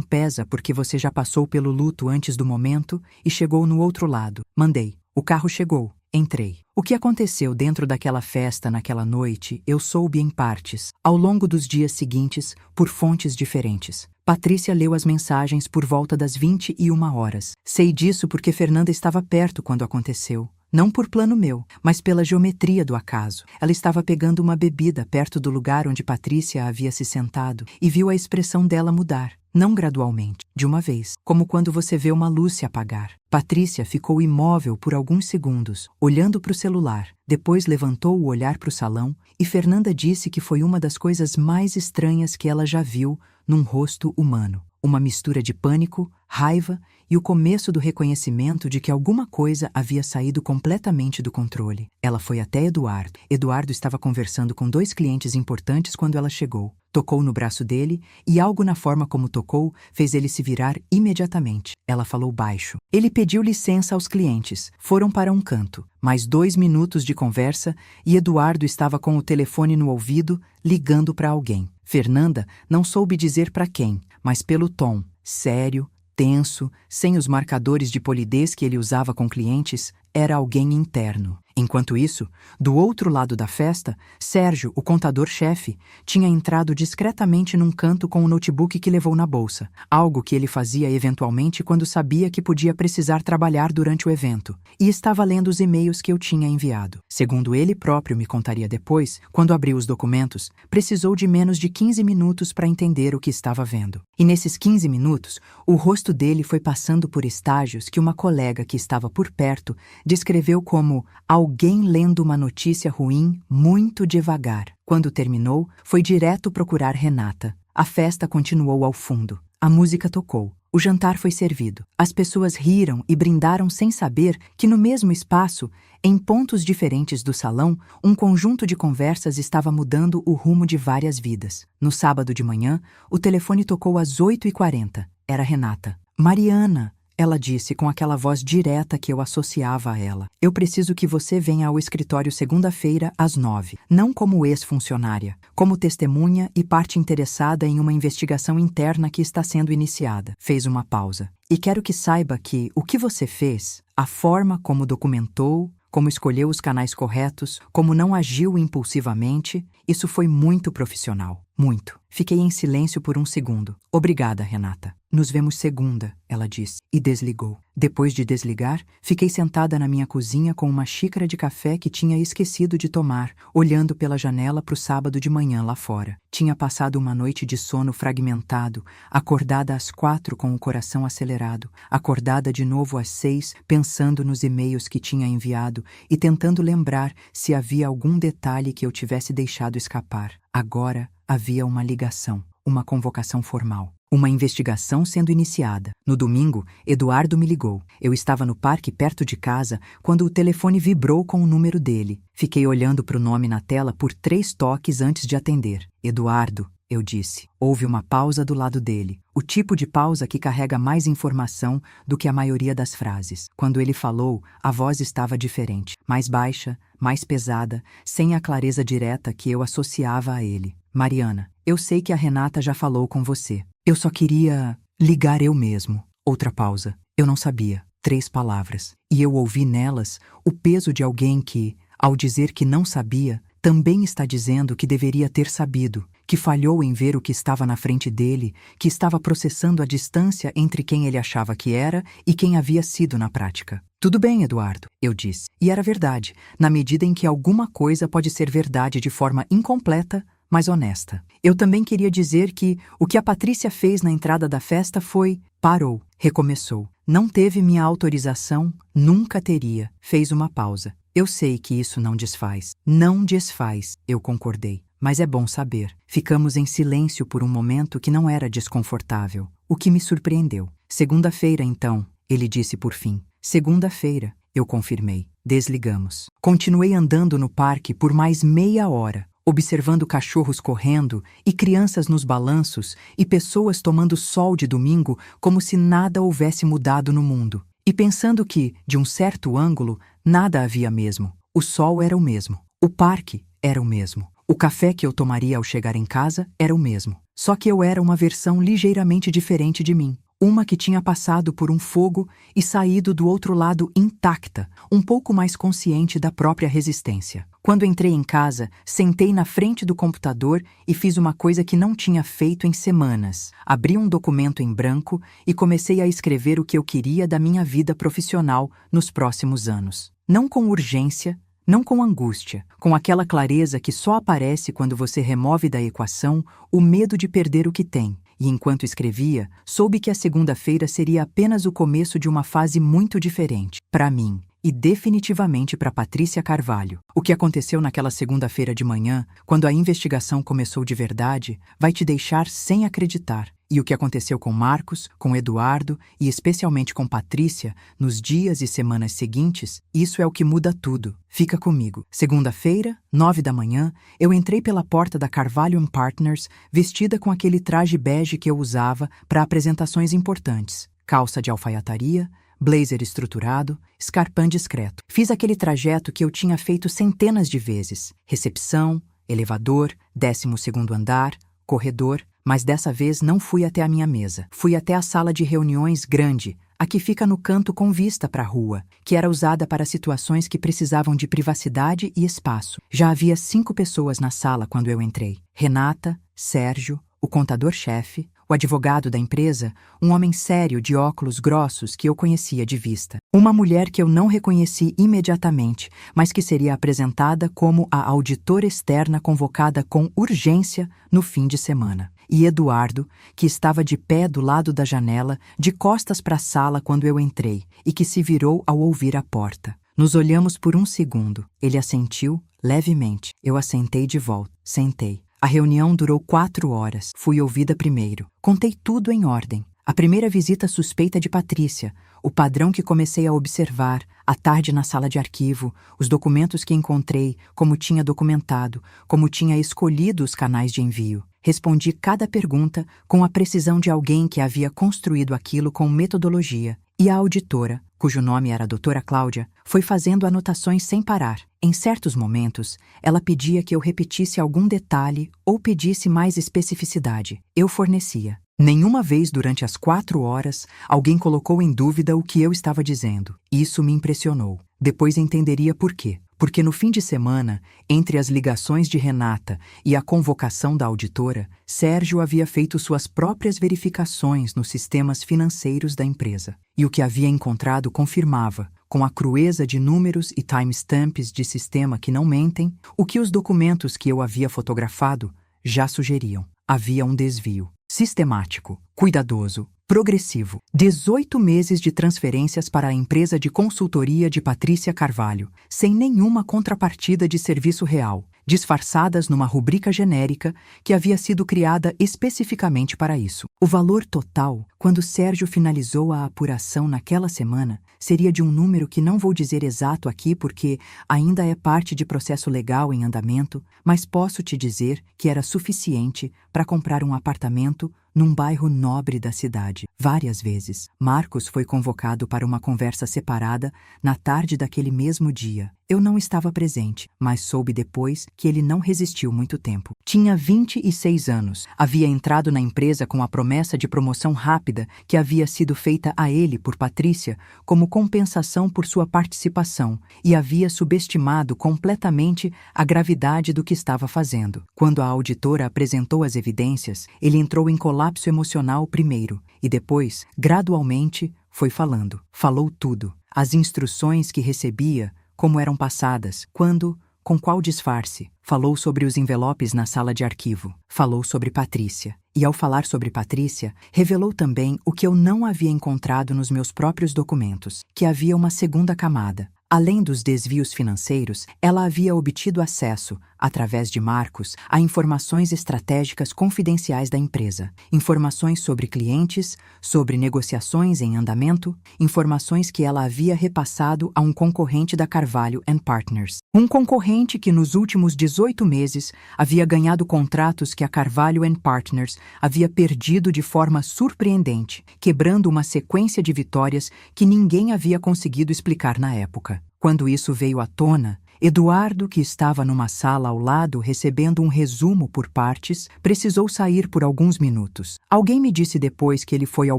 pesa porque você já passou pelo luto antes do momento e chegou no outro lado. Mandei. O carro chegou. Entrei. O que aconteceu dentro daquela festa naquela noite, eu soube em partes, ao longo dos dias seguintes, por fontes diferentes. Patrícia leu as mensagens por volta das 21h. Sei disso porque Fernanda estava perto quando aconteceu. Não por plano meu, mas pela geometria do acaso. Ela estava pegando uma bebida perto do lugar onde Patrícia havia se sentado e viu a expressão dela mudar, não gradualmente, de uma vez, como quando você vê uma luz se apagar. Patrícia ficou imóvel por alguns segundos, olhando para o celular. Depois levantou o olhar para o salão e Fernanda disse que foi uma das coisas mais estranhas que ela já viu num rosto humano. Uma mistura de pânico, raiva e o começo do reconhecimento de que alguma coisa havia saído completamente do controle. Ela foi até Eduardo. Eduardo estava conversando com 2 clientes importantes quando ela chegou. Tocou no braço dele e algo na forma como tocou fez ele se virar imediatamente. Ela falou baixo. Ele pediu licença aos clientes. Foram para um canto. Mais 2 minutos de conversa e Eduardo estava com o telefone no ouvido, ligando para alguém. Fernanda não soube dizer para quem, mas pelo tom, sério, tenso, sem os marcadores de polidez que ele usava com clientes, era alguém interno. Enquanto isso, do outro lado da festa, Sérgio, o contador-chefe, tinha entrado discretamente num canto com o notebook que levou na bolsa, algo que ele fazia eventualmente quando sabia que podia precisar trabalhar durante o evento, e estava lendo os e-mails que eu tinha enviado. Segundo ele próprio me contaria depois, quando abriu os documentos, precisou de menos de 15 minutos para entender o que estava vendo. E nesses 15 minutos, o rosto dele foi passando por estágios que uma colega que estava por perto descreveu como alguém lendo uma notícia ruim muito devagar. Quando terminou, foi direto procurar Renata. A festa continuou ao fundo. A música tocou. O jantar foi servido. As pessoas riram e brindaram sem saber que no mesmo espaço, em pontos diferentes do salão, um conjunto de conversas estava mudando o rumo de várias vidas. No sábado de manhã, o telefone tocou às 8h40. Era Renata. Mariana, ela disse com aquela voz direta que eu associava a ela. Eu preciso que você venha ao escritório segunda-feira às 9. Não como ex-funcionária, como testemunha e parte interessada em uma investigação interna que está sendo iniciada. Fez uma pausa. E quero que saiba que o que você fez, a forma como documentou, como escolheu os canais corretos, como não agiu impulsivamente, isso foi muito profissional. Muito. Fiquei em silêncio por um segundo. Obrigada, Renata. Nos vemos segunda, ela disse, e desligou. Depois de desligar, fiquei sentada na minha cozinha com uma xícara de café que tinha esquecido de tomar, olhando pela janela para o sábado de manhã lá fora. Tinha passado uma noite de sono fragmentado, acordada às 4 com o coração acelerado, acordada de novo às 6, pensando nos e-mails que tinha enviado e tentando lembrar se havia algum detalhe que eu tivesse deixado escapar. Agora havia uma ligação, uma convocação formal. Uma investigação sendo iniciada. No domingo, Eduardo me ligou. Eu estava no parque perto de casa quando o telefone vibrou com o número dele. Fiquei olhando para o nome na tela por 3 toques antes de atender. Eduardo, eu disse. Houve uma pausa do lado dele. O tipo de pausa que carrega mais informação do que a maioria das frases. Quando ele falou, a voz estava diferente. Mais baixa, mais pesada, sem a clareza direta que eu associava a ele. Mariana, eu sei que a Renata já falou com você. Eu só queria ligar eu mesmo. Outra pausa. Eu não sabia. 3 palavras. E eu ouvi nelas o peso de alguém que, ao dizer que não sabia, também está dizendo que deveria ter sabido, que falhou em ver o que estava na frente dele, que estava processando a distância entre quem ele achava que era e quem havia sido na prática. Tudo bem, Eduardo, eu disse. E era verdade, na medida em que alguma coisa pode ser verdade de forma incompleta, mas honesta. Eu também queria dizer que o que a Patrícia fez na entrada da festa foi... Parou, recomeçou. Não teve minha autorização, nunca teria. Fez uma pausa. Eu sei que isso não desfaz. Não desfaz, eu concordei. Mas é bom saber. Ficamos em silêncio por um momento que não era desconfortável, o que me surpreendeu. Segunda-feira, então, ele disse por fim. Segunda-feira, eu confirmei. Desligamos. Continuei andando no parque por mais meia hora, observando cachorros correndo e crianças nos balanços e pessoas tomando sol de domingo como se nada houvesse mudado no mundo. E pensando que, de um certo ângulo, nada havia mesmo. O sol era o mesmo. O parque era o mesmo. O café que eu tomaria ao chegar em casa era o mesmo. Só que eu era uma versão ligeiramente diferente de mim. Uma que tinha passado por um fogo e saído do outro lado intacta, um pouco mais consciente da própria resistência. Quando entrei em casa, sentei na frente do computador e fiz uma coisa que não tinha feito em semanas. Abri um documento em branco e comecei a escrever o que eu queria da minha vida profissional nos próximos anos. Não com urgência, não com angústia, com aquela clareza que só aparece quando você remove da equação o medo de perder o que tem. E enquanto escrevia, soube que a segunda-feira seria apenas o começo de uma fase muito diferente, para mim, e definitivamente para Patrícia Carvalho. O que aconteceu naquela segunda-feira de manhã, quando a investigação começou de verdade, vai te deixar sem acreditar. E o que aconteceu com Marcos, com Eduardo e especialmente com Patrícia nos dias e semanas seguintes, isso é o que muda tudo. Fica comigo. Segunda-feira, 9 da manhã, eu entrei pela porta da Carvalho & Partners vestida com aquele traje bege que eu usava para apresentações importantes. Calça de alfaiataria, blazer estruturado, escarpão discreto. Fiz aquele trajeto que eu tinha feito centenas de vezes. Recepção, elevador, 12º andar, corredor, mas dessa vez não fui até a minha mesa. Fui até a sala de reuniões grande, a que fica no canto com vista para a rua, que era usada para situações que precisavam de privacidade e espaço. Já havia 5 pessoas na sala quando eu entrei. Renata, Sérgio, o contador-chefe, o advogado da empresa, um homem sério de óculos grossos que eu conhecia de vista. Uma mulher que eu não reconheci imediatamente, mas que seria apresentada como a auditora externa convocada com urgência no fim de semana. E Eduardo, que estava de pé do lado da janela, de costas para a sala quando eu entrei, e que se virou ao ouvir a porta. Nos olhamos por um segundo. Ele assentiu levemente. Eu assentei de volta. Sentei. A reunião durou 4 horas. Fui ouvida primeiro. Contei tudo em ordem. A primeira visita suspeita de Patrícia, o padrão que comecei a observar, à tarde na sala de arquivo, os documentos que encontrei, como tinha documentado, como tinha escolhido os canais de envio. Respondi cada pergunta com a precisão de alguém que havia construído aquilo com metodologia, e a auditora, cujo nome era a doutora Cláudia, foi fazendo anotações sem parar. Em certos momentos, ela pedia que eu repetisse algum detalhe ou pedisse mais especificidade. Eu fornecia. Nenhuma vez durante as 4 horas, alguém colocou em dúvida o que eu estava dizendo. Isso me impressionou. Depois entenderia por quê. Porque no fim de semana, entre as ligações de Renata e a convocação da auditora, Sérgio havia feito suas próprias verificações nos sistemas financeiros da empresa. E o que havia encontrado confirmava, com a crueza de números e timestamps de sistema que não mentem, o que os documentos que eu havia fotografado já sugeriam. Havia um desvio sistemático, cuidadoso, progressivo. 18 meses de transferências para a empresa de consultoria de Patrícia Carvalho, sem nenhuma contrapartida de serviço real, disfarçadas numa rubrica genérica que havia sido criada especificamente para isso. O valor total, quando Sérgio finalizou a apuração naquela semana, seria de um número que não vou dizer exato aqui porque ainda é parte de processo legal em andamento, mas posso te dizer que era suficiente para comprar um apartamento num bairro nobre da cidade. Várias vezes, Marcos foi convocado para uma conversa separada na tarde daquele mesmo dia. Eu não estava presente, mas soube depois que ele não resistiu muito tempo. Tinha 26 anos, havia entrado na empresa com a promessa de promoção rápida que havia sido feita a ele por Patrícia como compensação por sua participação e havia subestimado completamente a gravidade do que estava fazendo. Quando a auditora apresentou as evidências, ele entrou em colapso emocional primeiro e depois, gradualmente, foi falando. Falou tudo. As instruções que recebia, como eram passadas, quando, com qual disfarce. Falou sobre os envelopes na sala de arquivo. Falou sobre Patrícia. E ao falar sobre Patrícia, revelou também o que eu não havia encontrado nos meus próprios documentos, que havia uma segunda camada. Além dos desvios financeiros, ela havia obtido acesso, através de Marcos, a informações estratégicas confidenciais da empresa, informações sobre clientes, sobre negociações em andamento, informações que ela havia repassado a um concorrente da Carvalho & Partners. Um concorrente que nos últimos 18 meses havia ganhado contratos que a Carvalho & Partners havia perdido de forma surpreendente, quebrando uma sequência de vitórias que ninguém havia conseguido explicar na época. Quando isso veio à tona, Eduardo, que estava numa sala ao lado recebendo um resumo por partes, precisou sair por alguns minutos. Alguém me disse depois que ele foi ao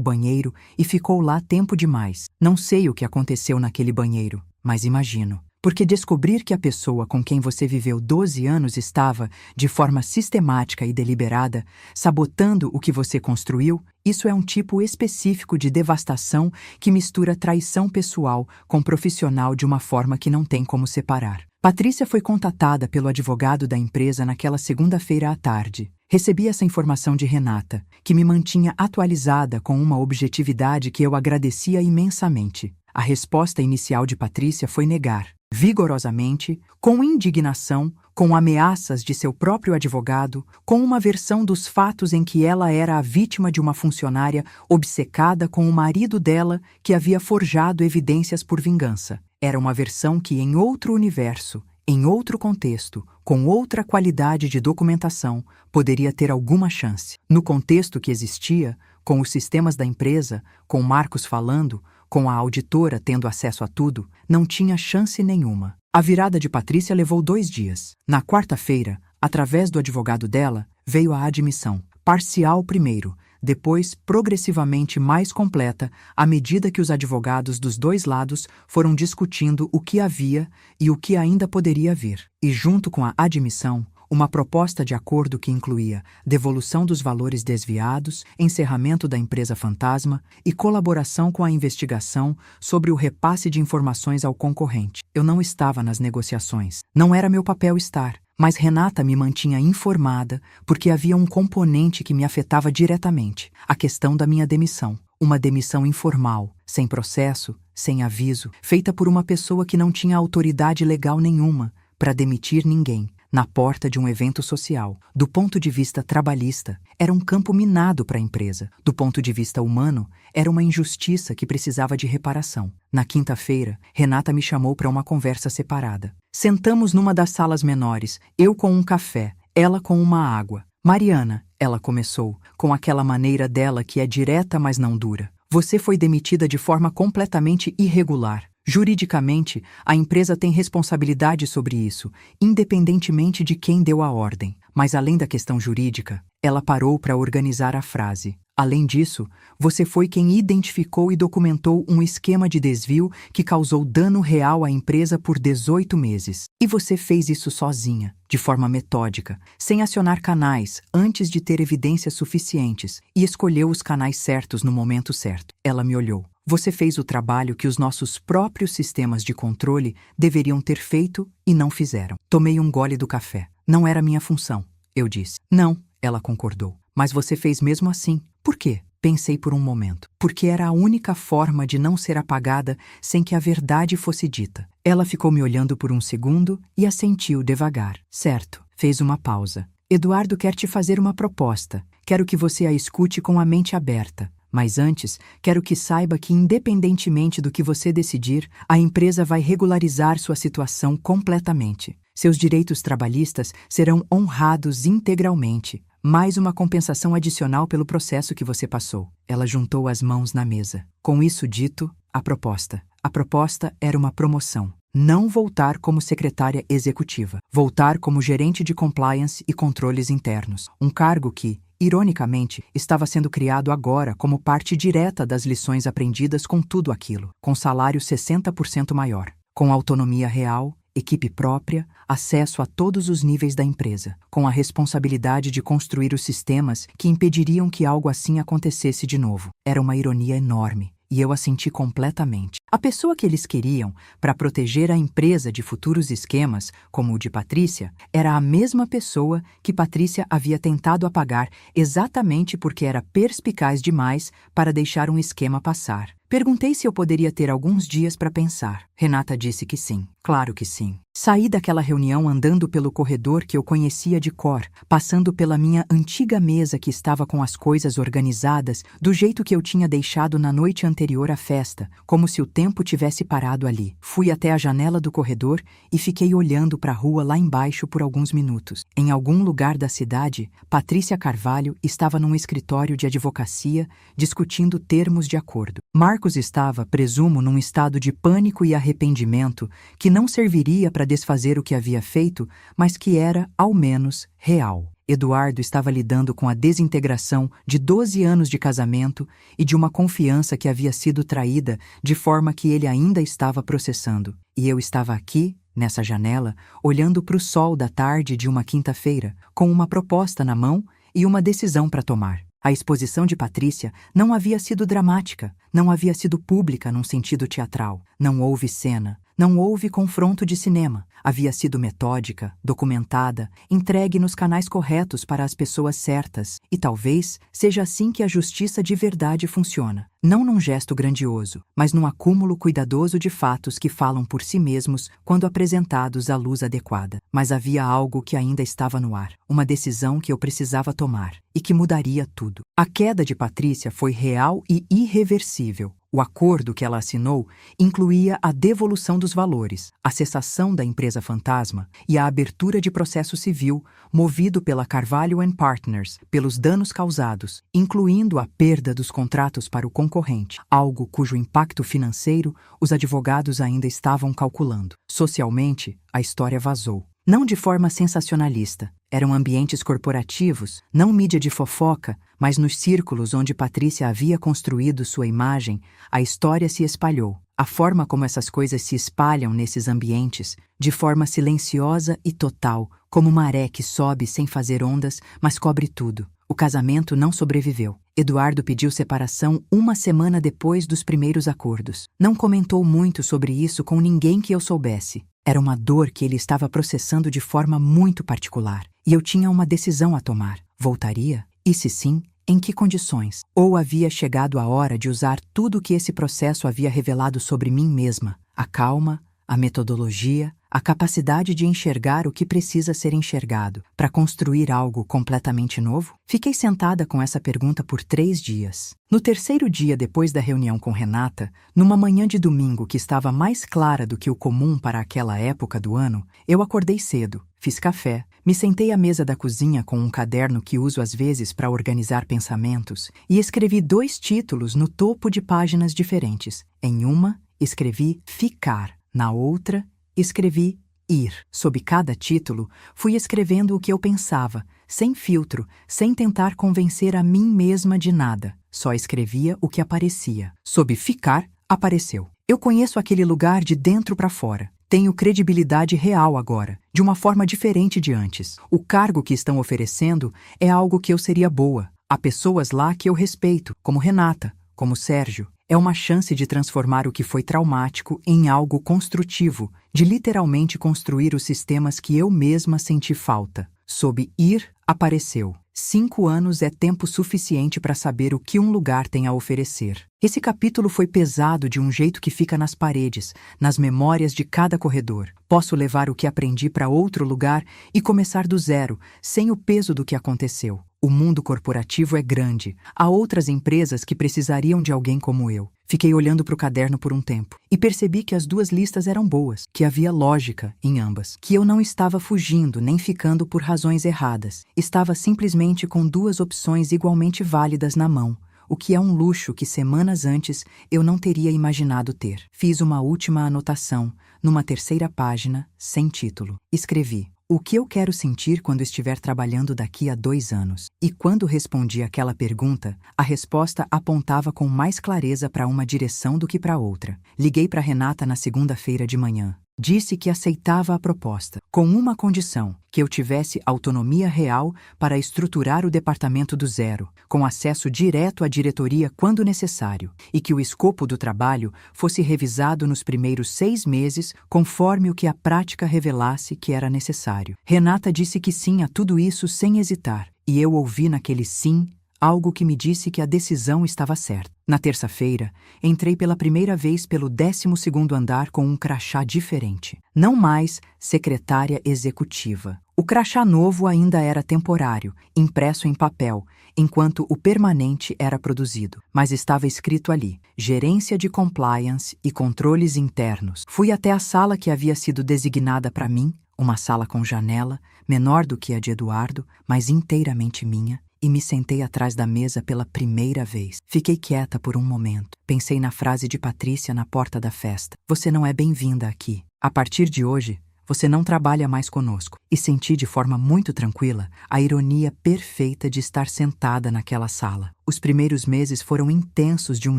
banheiro e ficou lá tempo demais. Não sei o que aconteceu naquele banheiro, mas imagino. Porque descobrir que a pessoa com quem você viveu 12 anos estava, de forma sistemática e deliberada, sabotando o que você construiu, isso é um tipo específico de devastação que mistura traição pessoal com profissional de uma forma que não tem como separar. Patrícia foi contatada pelo advogado da empresa naquela segunda-feira à tarde. Recebi essa informação de Renata, que me mantinha atualizada com uma objetividade que eu agradecia imensamente. A resposta inicial de Patrícia foi negar. Vigorosamente, com indignação, com ameaças de seu próprio advogado, com uma versão dos fatos em que ela era a vítima de uma funcionária obcecada com o marido dela que havia forjado evidências por vingança. Era uma versão que, em outro universo, em outro contexto, com outra qualidade de documentação, poderia ter alguma chance. No contexto que existia, com os sistemas da empresa, com Marcos falando, com a auditora tendo acesso a tudo, não tinha chance nenhuma. A virada de Patrícia levou 2 dias. Na quarta-feira, através do advogado dela, veio a admissão. Parcial primeiro, depois progressivamente mais completa à medida que os advogados dos 2 lados foram discutindo o que havia e o que ainda poderia vir. E junto com a admissão, uma proposta de acordo que incluía devolução dos valores desviados, encerramento da empresa fantasma e colaboração com a investigação sobre o repasse de informações ao concorrente. Eu não estava nas negociações. Não era meu papel estar, mas Renata me mantinha informada porque havia um componente que me afetava diretamente, a questão da minha demissão. Uma demissão informal, sem processo, sem aviso, feita por uma pessoa que não tinha autoridade legal nenhuma para demitir ninguém. na porta de um evento social. Do ponto de vista trabalhista, era um campo minado para a empresa. Do ponto de vista humano, era uma injustiça que precisava de reparação. Na quinta-feira, Renata me chamou para uma conversa separada. Sentamos numa das salas menores, eu com um café, ela com uma água. Mariana, ela começou, com aquela maneira dela que é direta, mas não dura. Você foi demitida de forma completamente irregular. Juridicamente, a empresa tem responsabilidade sobre isso, independentemente de quem deu a ordem. Mas além da questão jurídica, ela parou para organizar a frase. Além disso, você foi quem identificou e documentou um esquema de desvio que causou dano real à empresa por 18 meses. E você fez isso sozinha, de forma metódica, sem acionar canais antes de ter evidências suficientes, e escolheu os canais certos no momento certo. Ela me olhou. Você fez o trabalho que os nossos próprios sistemas de controle deveriam ter feito e não fizeram. Tomei um gole do café. Não era minha função, eu disse. Não, ela concordou. Mas você fez mesmo assim. Por quê? Pensei por um momento. Porque era a única forma de não ser apagada sem que a verdade fosse dita. Ela ficou me olhando por um segundo e assentiu devagar. Certo. Fez uma pausa. Eduardo quer te fazer uma proposta. Quero que você a escute com a mente aberta. Mas antes, quero que saiba que, independentemente do que você decidir, a empresa vai regularizar sua situação completamente. Seus direitos trabalhistas serão honrados integralmente. Mais uma compensação adicional pelo processo que você passou. Ela juntou as mãos na mesa. Com isso dito, a proposta. A proposta era uma promoção. Não voltar como secretária executiva. Voltar como gerente de compliance e controles internos. Um cargo que, ironicamente, estava sendo criado agora como parte direta das lições aprendidas com tudo aquilo, com salário 60% maior, com autonomia real, equipe própria, acesso a todos os níveis da empresa, com a responsabilidade de construir os sistemas que impediriam que algo assim acontecesse de novo. Era uma ironia enorme. E eu a senti completamente. A pessoa que eles queriam para proteger a empresa de futuros esquemas, como o de Patrícia, era a mesma pessoa que Patrícia havia tentado apagar exatamente porque era perspicaz demais para deixar um esquema passar. Perguntei se eu poderia ter alguns dias para pensar. Renata disse que sim. Claro que sim. Saí daquela reunião andando pelo corredor que eu conhecia de cor, passando pela minha antiga mesa que estava com as coisas organizadas do jeito que eu tinha deixado na noite anterior à festa, como se o tempo tivesse parado ali. Fui até a janela do corredor e fiquei olhando para a rua lá embaixo por alguns minutos. Em algum lugar da cidade, Patrícia Carvalho estava num escritório de advocacia discutindo termos de acordo. Marcos estava, presumo, num estado de pânico e arrependimento que não serviria para desfazer o que havia feito, mas que era, ao menos, real. Eduardo estava lidando com a desintegração de 12 anos de casamento e de uma confiança que havia sido traída de forma que ele ainda estava processando. E eu estava aqui, nessa janela, olhando para o sol da tarde de uma quinta-feira, com uma proposta na mão e uma decisão para tomar. A exposição de Patrícia não havia sido dramática, não havia sido pública num sentido teatral. Não houve cena, não houve confronto de cinema. Havia sido metódica, documentada, entregue nos canais corretos para as pessoas certas. E talvez seja assim que a justiça de verdade funciona. Não num gesto grandioso, mas num acúmulo cuidadoso de fatos que falam por si mesmos quando apresentados à luz adequada. Mas havia algo que ainda estava no ar, uma decisão que eu precisava tomar e que mudaria tudo. A queda de Patrícia foi real e irreversível. O acordo que ela assinou incluía a devolução dos valores, a cessação da empresa fantasma e a abertura de processo civil movido pela Carvalho & Partners pelos danos causados, incluindo a perda dos contratos para o concorrente, algo cujo impacto financeiro os advogados ainda estavam calculando. Socialmente, a história vazou. Não de forma sensacionalista. Eram ambientes corporativos, não mídia de fofoca, mas nos círculos onde Patrícia havia construído sua imagem, a história se espalhou. A forma como essas coisas se espalham nesses ambientes, de forma silenciosa e total, como maré que sobe sem fazer ondas, mas cobre tudo. O casamento não sobreviveu. Eduardo pediu separação uma semana depois dos primeiros acordos. Não comentou muito sobre isso com ninguém que eu soubesse. Era uma dor que ele estava processando de forma muito particular. E eu tinha uma decisão a tomar. Voltaria? E se sim, em que condições? Ou havia chegado a hora de usar tudo o que esse processo havia revelado sobre mim mesma? A calma, a metodologia, a capacidade de enxergar o que precisa ser enxergado para construir algo completamente novo? Fiquei sentada com essa pergunta por 3 dias. No terceiro dia depois da reunião com Renata, numa manhã de domingo que estava mais clara do que o comum para aquela época do ano, eu acordei cedo, fiz café, me sentei à mesa da cozinha com um caderno que uso às vezes para organizar pensamentos e escrevi 2 títulos no topo de páginas diferentes. Em uma, escrevi ficar, na outra, escrevi ir. Sob cada título, fui escrevendo o que eu pensava, sem filtro, sem tentar convencer a mim mesma de nada. Só escrevia o que aparecia. Sob ficar, apareceu. Eu conheço aquele lugar de dentro para fora. Tenho credibilidade real agora, de uma forma diferente de antes. O cargo que estão oferecendo é algo que eu seria boa. Há pessoas lá que eu respeito, como Renata, como Sérgio. É uma chance de transformar o que foi traumático em algo construtivo, de literalmente construir os sistemas que eu mesma senti falta. Sob ir, apareceu. 5 anos é tempo suficiente para saber o que um lugar tem a oferecer. Esse capítulo foi pesado de um jeito que fica nas paredes, nas memórias de cada corredor. Posso levar o que aprendi para outro lugar e começar do zero, sem o peso do que aconteceu. O mundo corporativo é grande. Há outras empresas que precisariam de alguém como eu. Fiquei olhando para o caderno por um tempo e percebi que as 2 listas eram boas, que havia lógica em ambas, que eu não estava fugindo nem ficando por razões erradas. Estava simplesmente com 2 opções igualmente válidas na mão, o que é um luxo que semanas antes eu não teria imaginado ter. Fiz uma última anotação, numa terceira página, sem título. Escrevi: o que eu quero sentir quando estiver trabalhando daqui a 2 anos? E quando respondi aquela pergunta, a resposta apontava com mais clareza para uma direção do que para outra. Liguei para Renata na segunda-feira de manhã. Disse que aceitava a proposta, com uma condição, que eu tivesse autonomia real para estruturar o departamento do zero, com acesso direto à diretoria quando necessário, e que o escopo do trabalho fosse revisado nos primeiros 6 meses, conforme o que a prática revelasse que era necessário. Renata disse que sim a tudo isso sem hesitar, e eu ouvi naquele sim algo que me disse que a decisão estava certa. Na terça-feira, entrei pela primeira vez pelo 12º andar com um crachá diferente. Não mais secretária executiva. O crachá novo ainda era temporário, impresso em papel, enquanto o permanente era produzido. Mas estava escrito ali: Gerência de Compliance e Controles Internos. Fui até a sala que havia sido designada para mim, uma sala com janela, menor do que a de Eduardo, mas inteiramente minha, e me sentei atrás da mesa pela primeira vez. Fiquei quieta por um momento. Pensei na frase de Patrícia na porta da festa: você não é bem-vinda aqui. A partir de hoje, você não trabalha mais conosco. E senti de forma muito tranquila a ironia perfeita de estar sentada naquela sala. Os primeiros meses foram intensos de um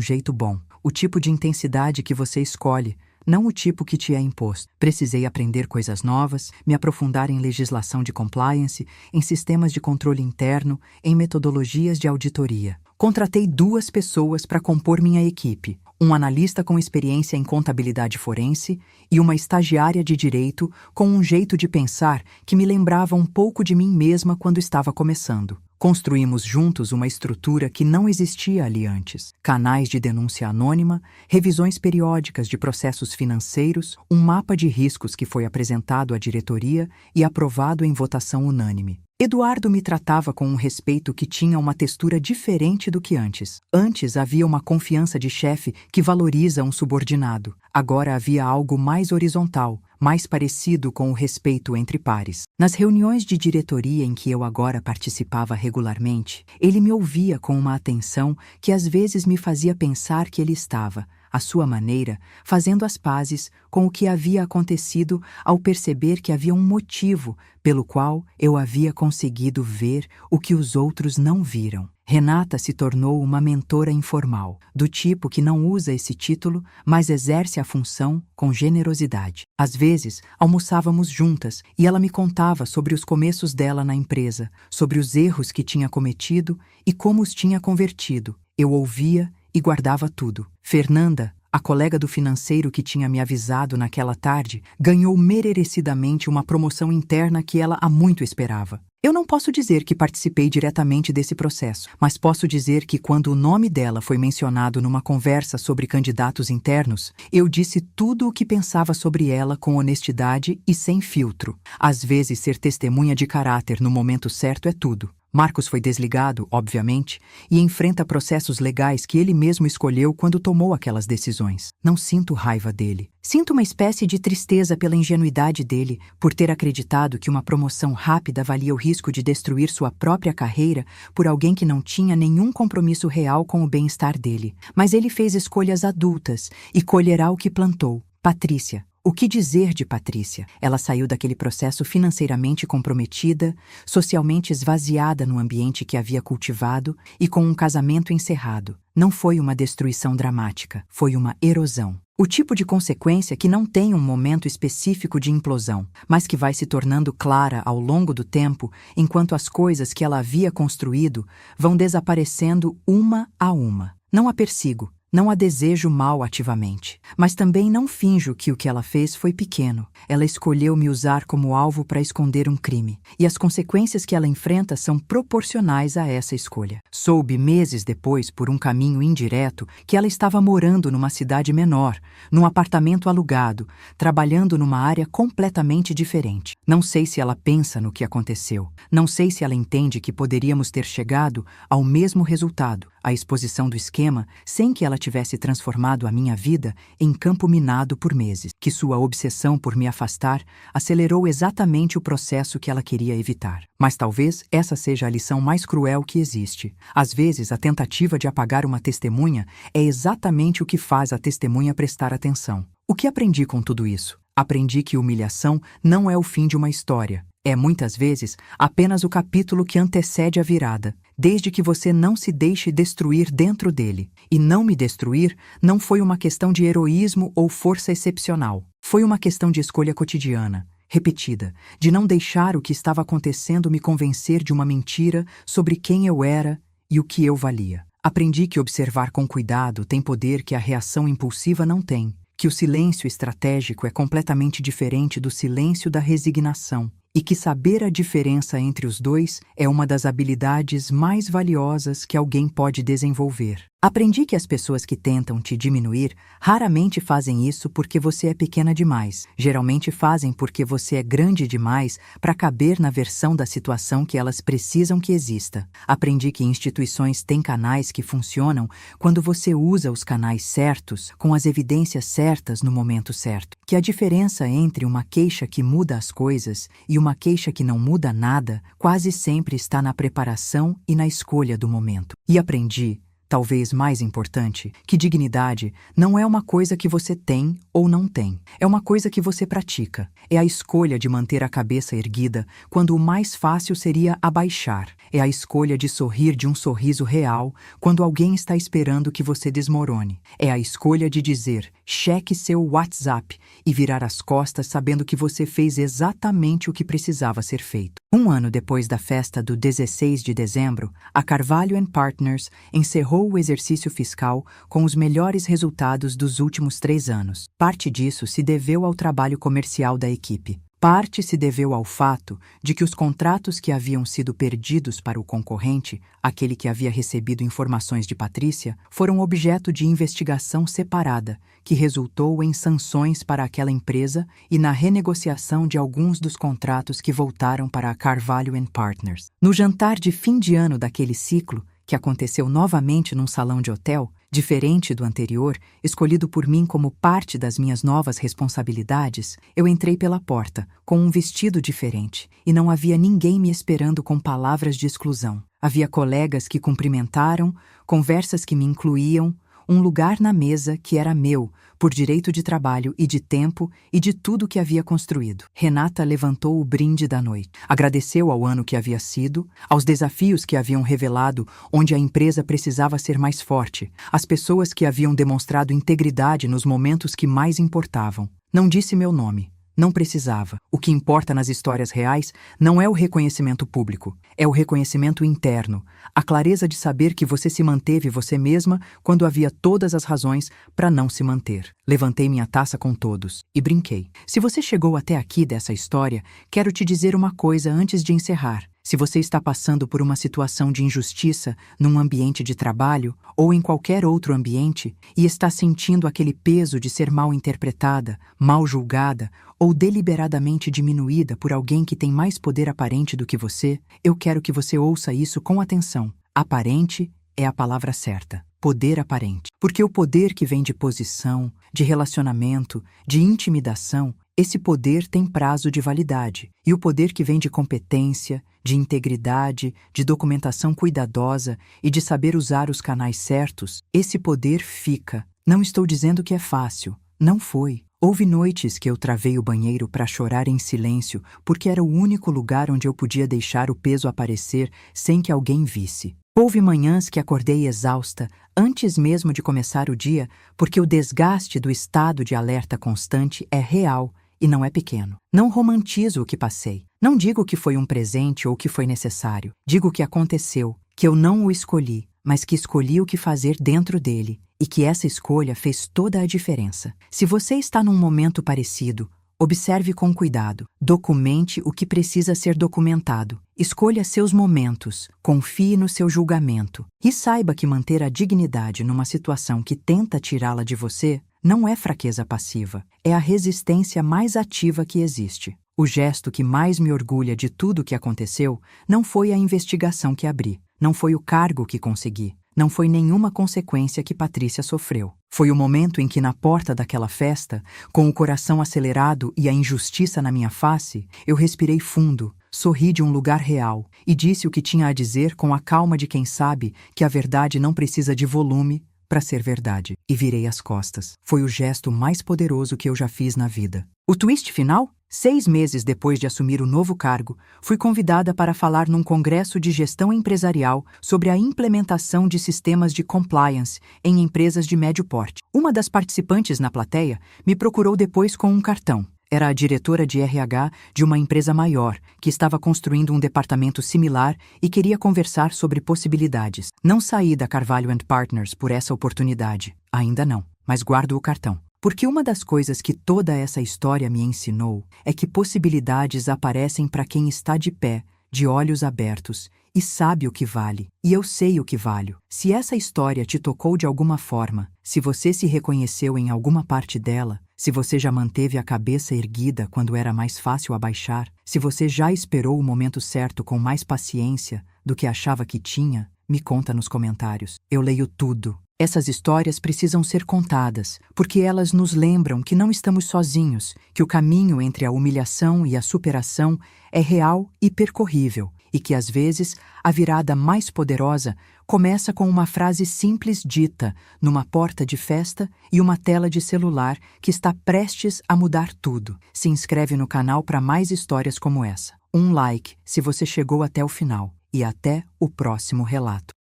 jeito bom. O tipo de intensidade que você escolhe, não o tipo que te é imposto. Precisei aprender coisas novas, me aprofundar em legislação de compliance, em sistemas de controle interno, em metodologias de auditoria. Contratei 2 pessoas para compor minha equipe, um analista com experiência em contabilidade forense e uma estagiária de direito com um jeito de pensar que me lembrava um pouco de mim mesma quando estava começando. Construímos juntos uma estrutura que não existia ali antes. Canais de denúncia anônima, revisões periódicas de processos financeiros, um mapa de riscos que foi apresentado à diretoria e aprovado em votação unânime. Eduardo me tratava com um respeito que tinha uma textura diferente do que antes. Antes havia uma confiança de chefe que valoriza um subordinado. Agora havia algo mais horizontal, mais parecido com o respeito entre pares. Nas reuniões de diretoria em que eu agora participava regularmente, ele me ouvia com uma atenção que às vezes me fazia pensar que ele estava, à sua maneira, fazendo as pazes com o que havia acontecido ao perceber que havia um motivo pelo qual eu havia conseguido ver o que os outros não viram. Renata se tornou uma mentora informal, do tipo que não usa esse título, mas exerce a função com generosidade. Às vezes, almoçávamos juntas e ela me contava sobre os começos dela na empresa, sobre os erros que tinha cometido e como os tinha convertido. Eu ouvia e guardava tudo. Fernanda, A colega do financeiro que tinha me avisado naquela tarde ganhou merecidamente uma promoção interna que ela há muito esperava. Eu não posso dizer que participei diretamente desse processo, mas posso dizer que quando o nome dela foi mencionado numa conversa sobre candidatos internos, eu disse tudo o que pensava sobre ela com honestidade e sem filtro. Às vezes, ser testemunha de caráter no momento certo é tudo. Marcos foi desligado, obviamente, e enfrenta processos legais que ele mesmo escolheu quando tomou aquelas decisões. Não sinto raiva dele. Sinto uma espécie de tristeza pela ingenuidade dele, por ter acreditado que uma promoção rápida valia o risco de destruir sua própria carreira por alguém que não tinha nenhum compromisso real com o bem-estar dele. Mas ele fez escolhas adultas e colherá o que plantou. Patrícia. O que dizer de Patrícia? Ela saiu daquele processo financeiramente comprometida, socialmente esvaziada no ambiente que havia cultivado e com um casamento encerrado. Não foi uma destruição dramática, foi uma erosão. O tipo de consequência que não tem um momento específico de implosão, mas que vai se tornando clara ao longo do tempo, enquanto as coisas que ela havia construído vão desaparecendo uma a uma. Não a persigo. Não a desejo mal ativamente, mas também não finjo que o que ela fez foi pequeno. Ela escolheu me usar como alvo para esconder um crime, e as consequências que ela enfrenta são proporcionais a essa escolha. Soube meses depois, por um caminho indireto, que ela estava morando numa cidade menor, num apartamento alugado, trabalhando numa área completamente diferente. Não sei se ela pensa no que aconteceu. Não sei se ela entende que poderíamos ter chegado ao mesmo resultado, a exposição do esquema, sem que ela tivesse transformado a minha vida em campo minado por meses, que sua obsessão por me afastar acelerou exatamente o processo que ela queria evitar. Mas talvez essa seja a lição mais cruel que existe. Às vezes, a tentativa de apagar uma testemunha é exatamente o que faz a testemunha prestar atenção. O que aprendi com tudo isso? Aprendi que humilhação não é o fim de uma história. É, muitas vezes, apenas o capítulo que antecede a virada, desde que você não se deixe destruir dentro dele. E não me destruir não foi uma questão de heroísmo ou força excepcional. Foi uma questão de escolha cotidiana, repetida, de não deixar o que estava acontecendo me convencer de uma mentira sobre quem eu era e o que eu valia. Aprendi que observar com cuidado tem poder que a reação impulsiva não tem, que o silêncio estratégico é completamente diferente do silêncio da resignação, e que saber a diferença entre os dois é uma das habilidades mais valiosas que alguém pode desenvolver. Aprendi que as pessoas que tentam te diminuir raramente fazem isso porque você é pequena demais. Geralmente fazem porque você é grande demais para caber na versão da situação que elas precisam que exista. Aprendi que instituições têm canais que funcionam quando você usa os canais certos, com as evidências certas no momento certo. Que a diferença entre uma queixa que muda as coisas e uma queixa que não muda nada quase sempre está na preparação e na escolha do momento. E aprendi, talvez mais importante, que dignidade não é uma coisa que você tem ou não tem. É uma coisa que você pratica. É a escolha de manter a cabeça erguida quando o mais fácil seria abaixar. É a escolha de sorrir de um sorriso real quando alguém está esperando que você desmorone. É a escolha de dizer, cheque seu WhatsApp e virar as costas sabendo que você fez exatamente o que precisava ser feito. Um ano depois da festa do 16 de dezembro, a Carvalho & Partners encerrou o exercício fiscal com os melhores resultados dos últimos 3 anos. Parte disso se deveu ao trabalho comercial da equipe. Parte se deveu ao fato de que os contratos que haviam sido perdidos para o concorrente, aquele que havia recebido informações de Patrícia, foram objeto de investigação separada, que resultou em sanções para aquela empresa e na renegociação de alguns dos contratos que voltaram para a Carvalho & Partners. No jantar de fim de ano daquele ciclo, que aconteceu novamente num salão de hotel, diferente do anterior, escolhido por mim como parte das minhas novas responsabilidades, eu entrei pela porta, com um vestido diferente, e não havia ninguém me esperando com palavras de exclusão. Havia colegas que cumprimentaram, conversas que me incluíam, um lugar na mesa que era meu, por direito de trabalho e de tempo e de tudo que havia construído. Renata levantou o brinde da noite. Agradeceu ao ano que havia sido, aos desafios que haviam revelado onde a empresa precisava ser mais forte, às pessoas que haviam demonstrado integridade nos momentos que mais importavam. Não disse meu nome. Não precisava. O que importa nas histórias reais não é o reconhecimento público, é o reconhecimento interno, a clareza de saber que você se manteve você mesma quando havia todas as razões para não se manter. Levantei minha taça com todos e brinquei. Se você chegou até aqui dessa história, quero te dizer uma coisa antes de encerrar. Se você está passando por uma situação de injustiça num ambiente de trabalho ou em qualquer outro ambiente e está sentindo aquele peso de ser mal interpretada, mal julgada ou deliberadamente diminuída por alguém que tem mais poder aparente do que você, eu quero que você ouça isso com atenção. Aparente é a palavra certa. Poder aparente. Porque o poder que vem de posição, de relacionamento, de intimidação, esse poder tem prazo de validade. E o poder que vem de competência, de integridade, de documentação cuidadosa e de saber usar os canais certos, esse poder fica. Não estou dizendo que é fácil. Não foi. Houve noites que eu travei o banheiro para chorar em silêncio, porque era o único lugar onde eu podia deixar o peso aparecer sem que alguém visse. Houve manhãs que acordei exausta, antes mesmo de começar o dia, porque o desgaste do estado de alerta constante é real e não é pequeno. Não romantizo o que passei. Não digo que foi um presente ou que foi necessário. Digo que aconteceu, que eu não o escolhi, mas que escolhi o que fazer dentro dele, e que essa escolha fez toda a diferença. Se você está num momento parecido, observe com cuidado, documente o que precisa ser documentado, escolha seus momentos, confie no seu julgamento e saiba que manter a dignidade numa situação que tenta tirá-la de você não é fraqueza passiva, é a resistência mais ativa que existe. O gesto que mais me orgulha de tudo o que aconteceu não foi a investigação que abri, não foi o cargo que consegui, não foi nenhuma consequência que Patrícia sofreu. Foi o momento em que, na porta daquela festa, com o coração acelerado e a injustiça na minha face, eu respirei fundo, sorri de um lugar real e disse o que tinha a dizer com a calma de quem sabe que a verdade não precisa de volume para ser verdade. E virei as costas. Foi o gesto mais poderoso que eu já fiz na vida. O twist final? 6 meses depois de assumir o novo cargo, fui convidada para falar num congresso de gestão empresarial sobre a implementação de sistemas de compliance em empresas de médio porte. Uma das participantes na plateia me procurou depois com um cartão. Era a diretora de RH de uma empresa maior, que estava construindo um departamento similar e queria conversar sobre possibilidades. Não saí da Carvalho & Partners por essa oportunidade. Ainda não, mas guardo o cartão. Porque uma das coisas que toda essa história me ensinou é que possibilidades aparecem para quem está de pé, de olhos abertos, e sabe o que vale. E eu sei o que valho. Se essa história te tocou de alguma forma, se você se reconheceu em alguma parte dela, se você já manteve a cabeça erguida quando era mais fácil abaixar, se você já esperou o momento certo com mais paciência do que achava que tinha, me conta nos comentários. Eu leio tudo. Essas histórias precisam ser contadas, porque elas nos lembram que não estamos sozinhos, que o caminho entre a humilhação e a superação é real e percorrível, e que às vezes a virada mais poderosa começa com uma frase simples dita numa porta de festa e uma tela de celular que está prestes a mudar tudo. Se inscreve no canal para mais histórias como essa. Um like se você chegou até o final, e até o próximo relato.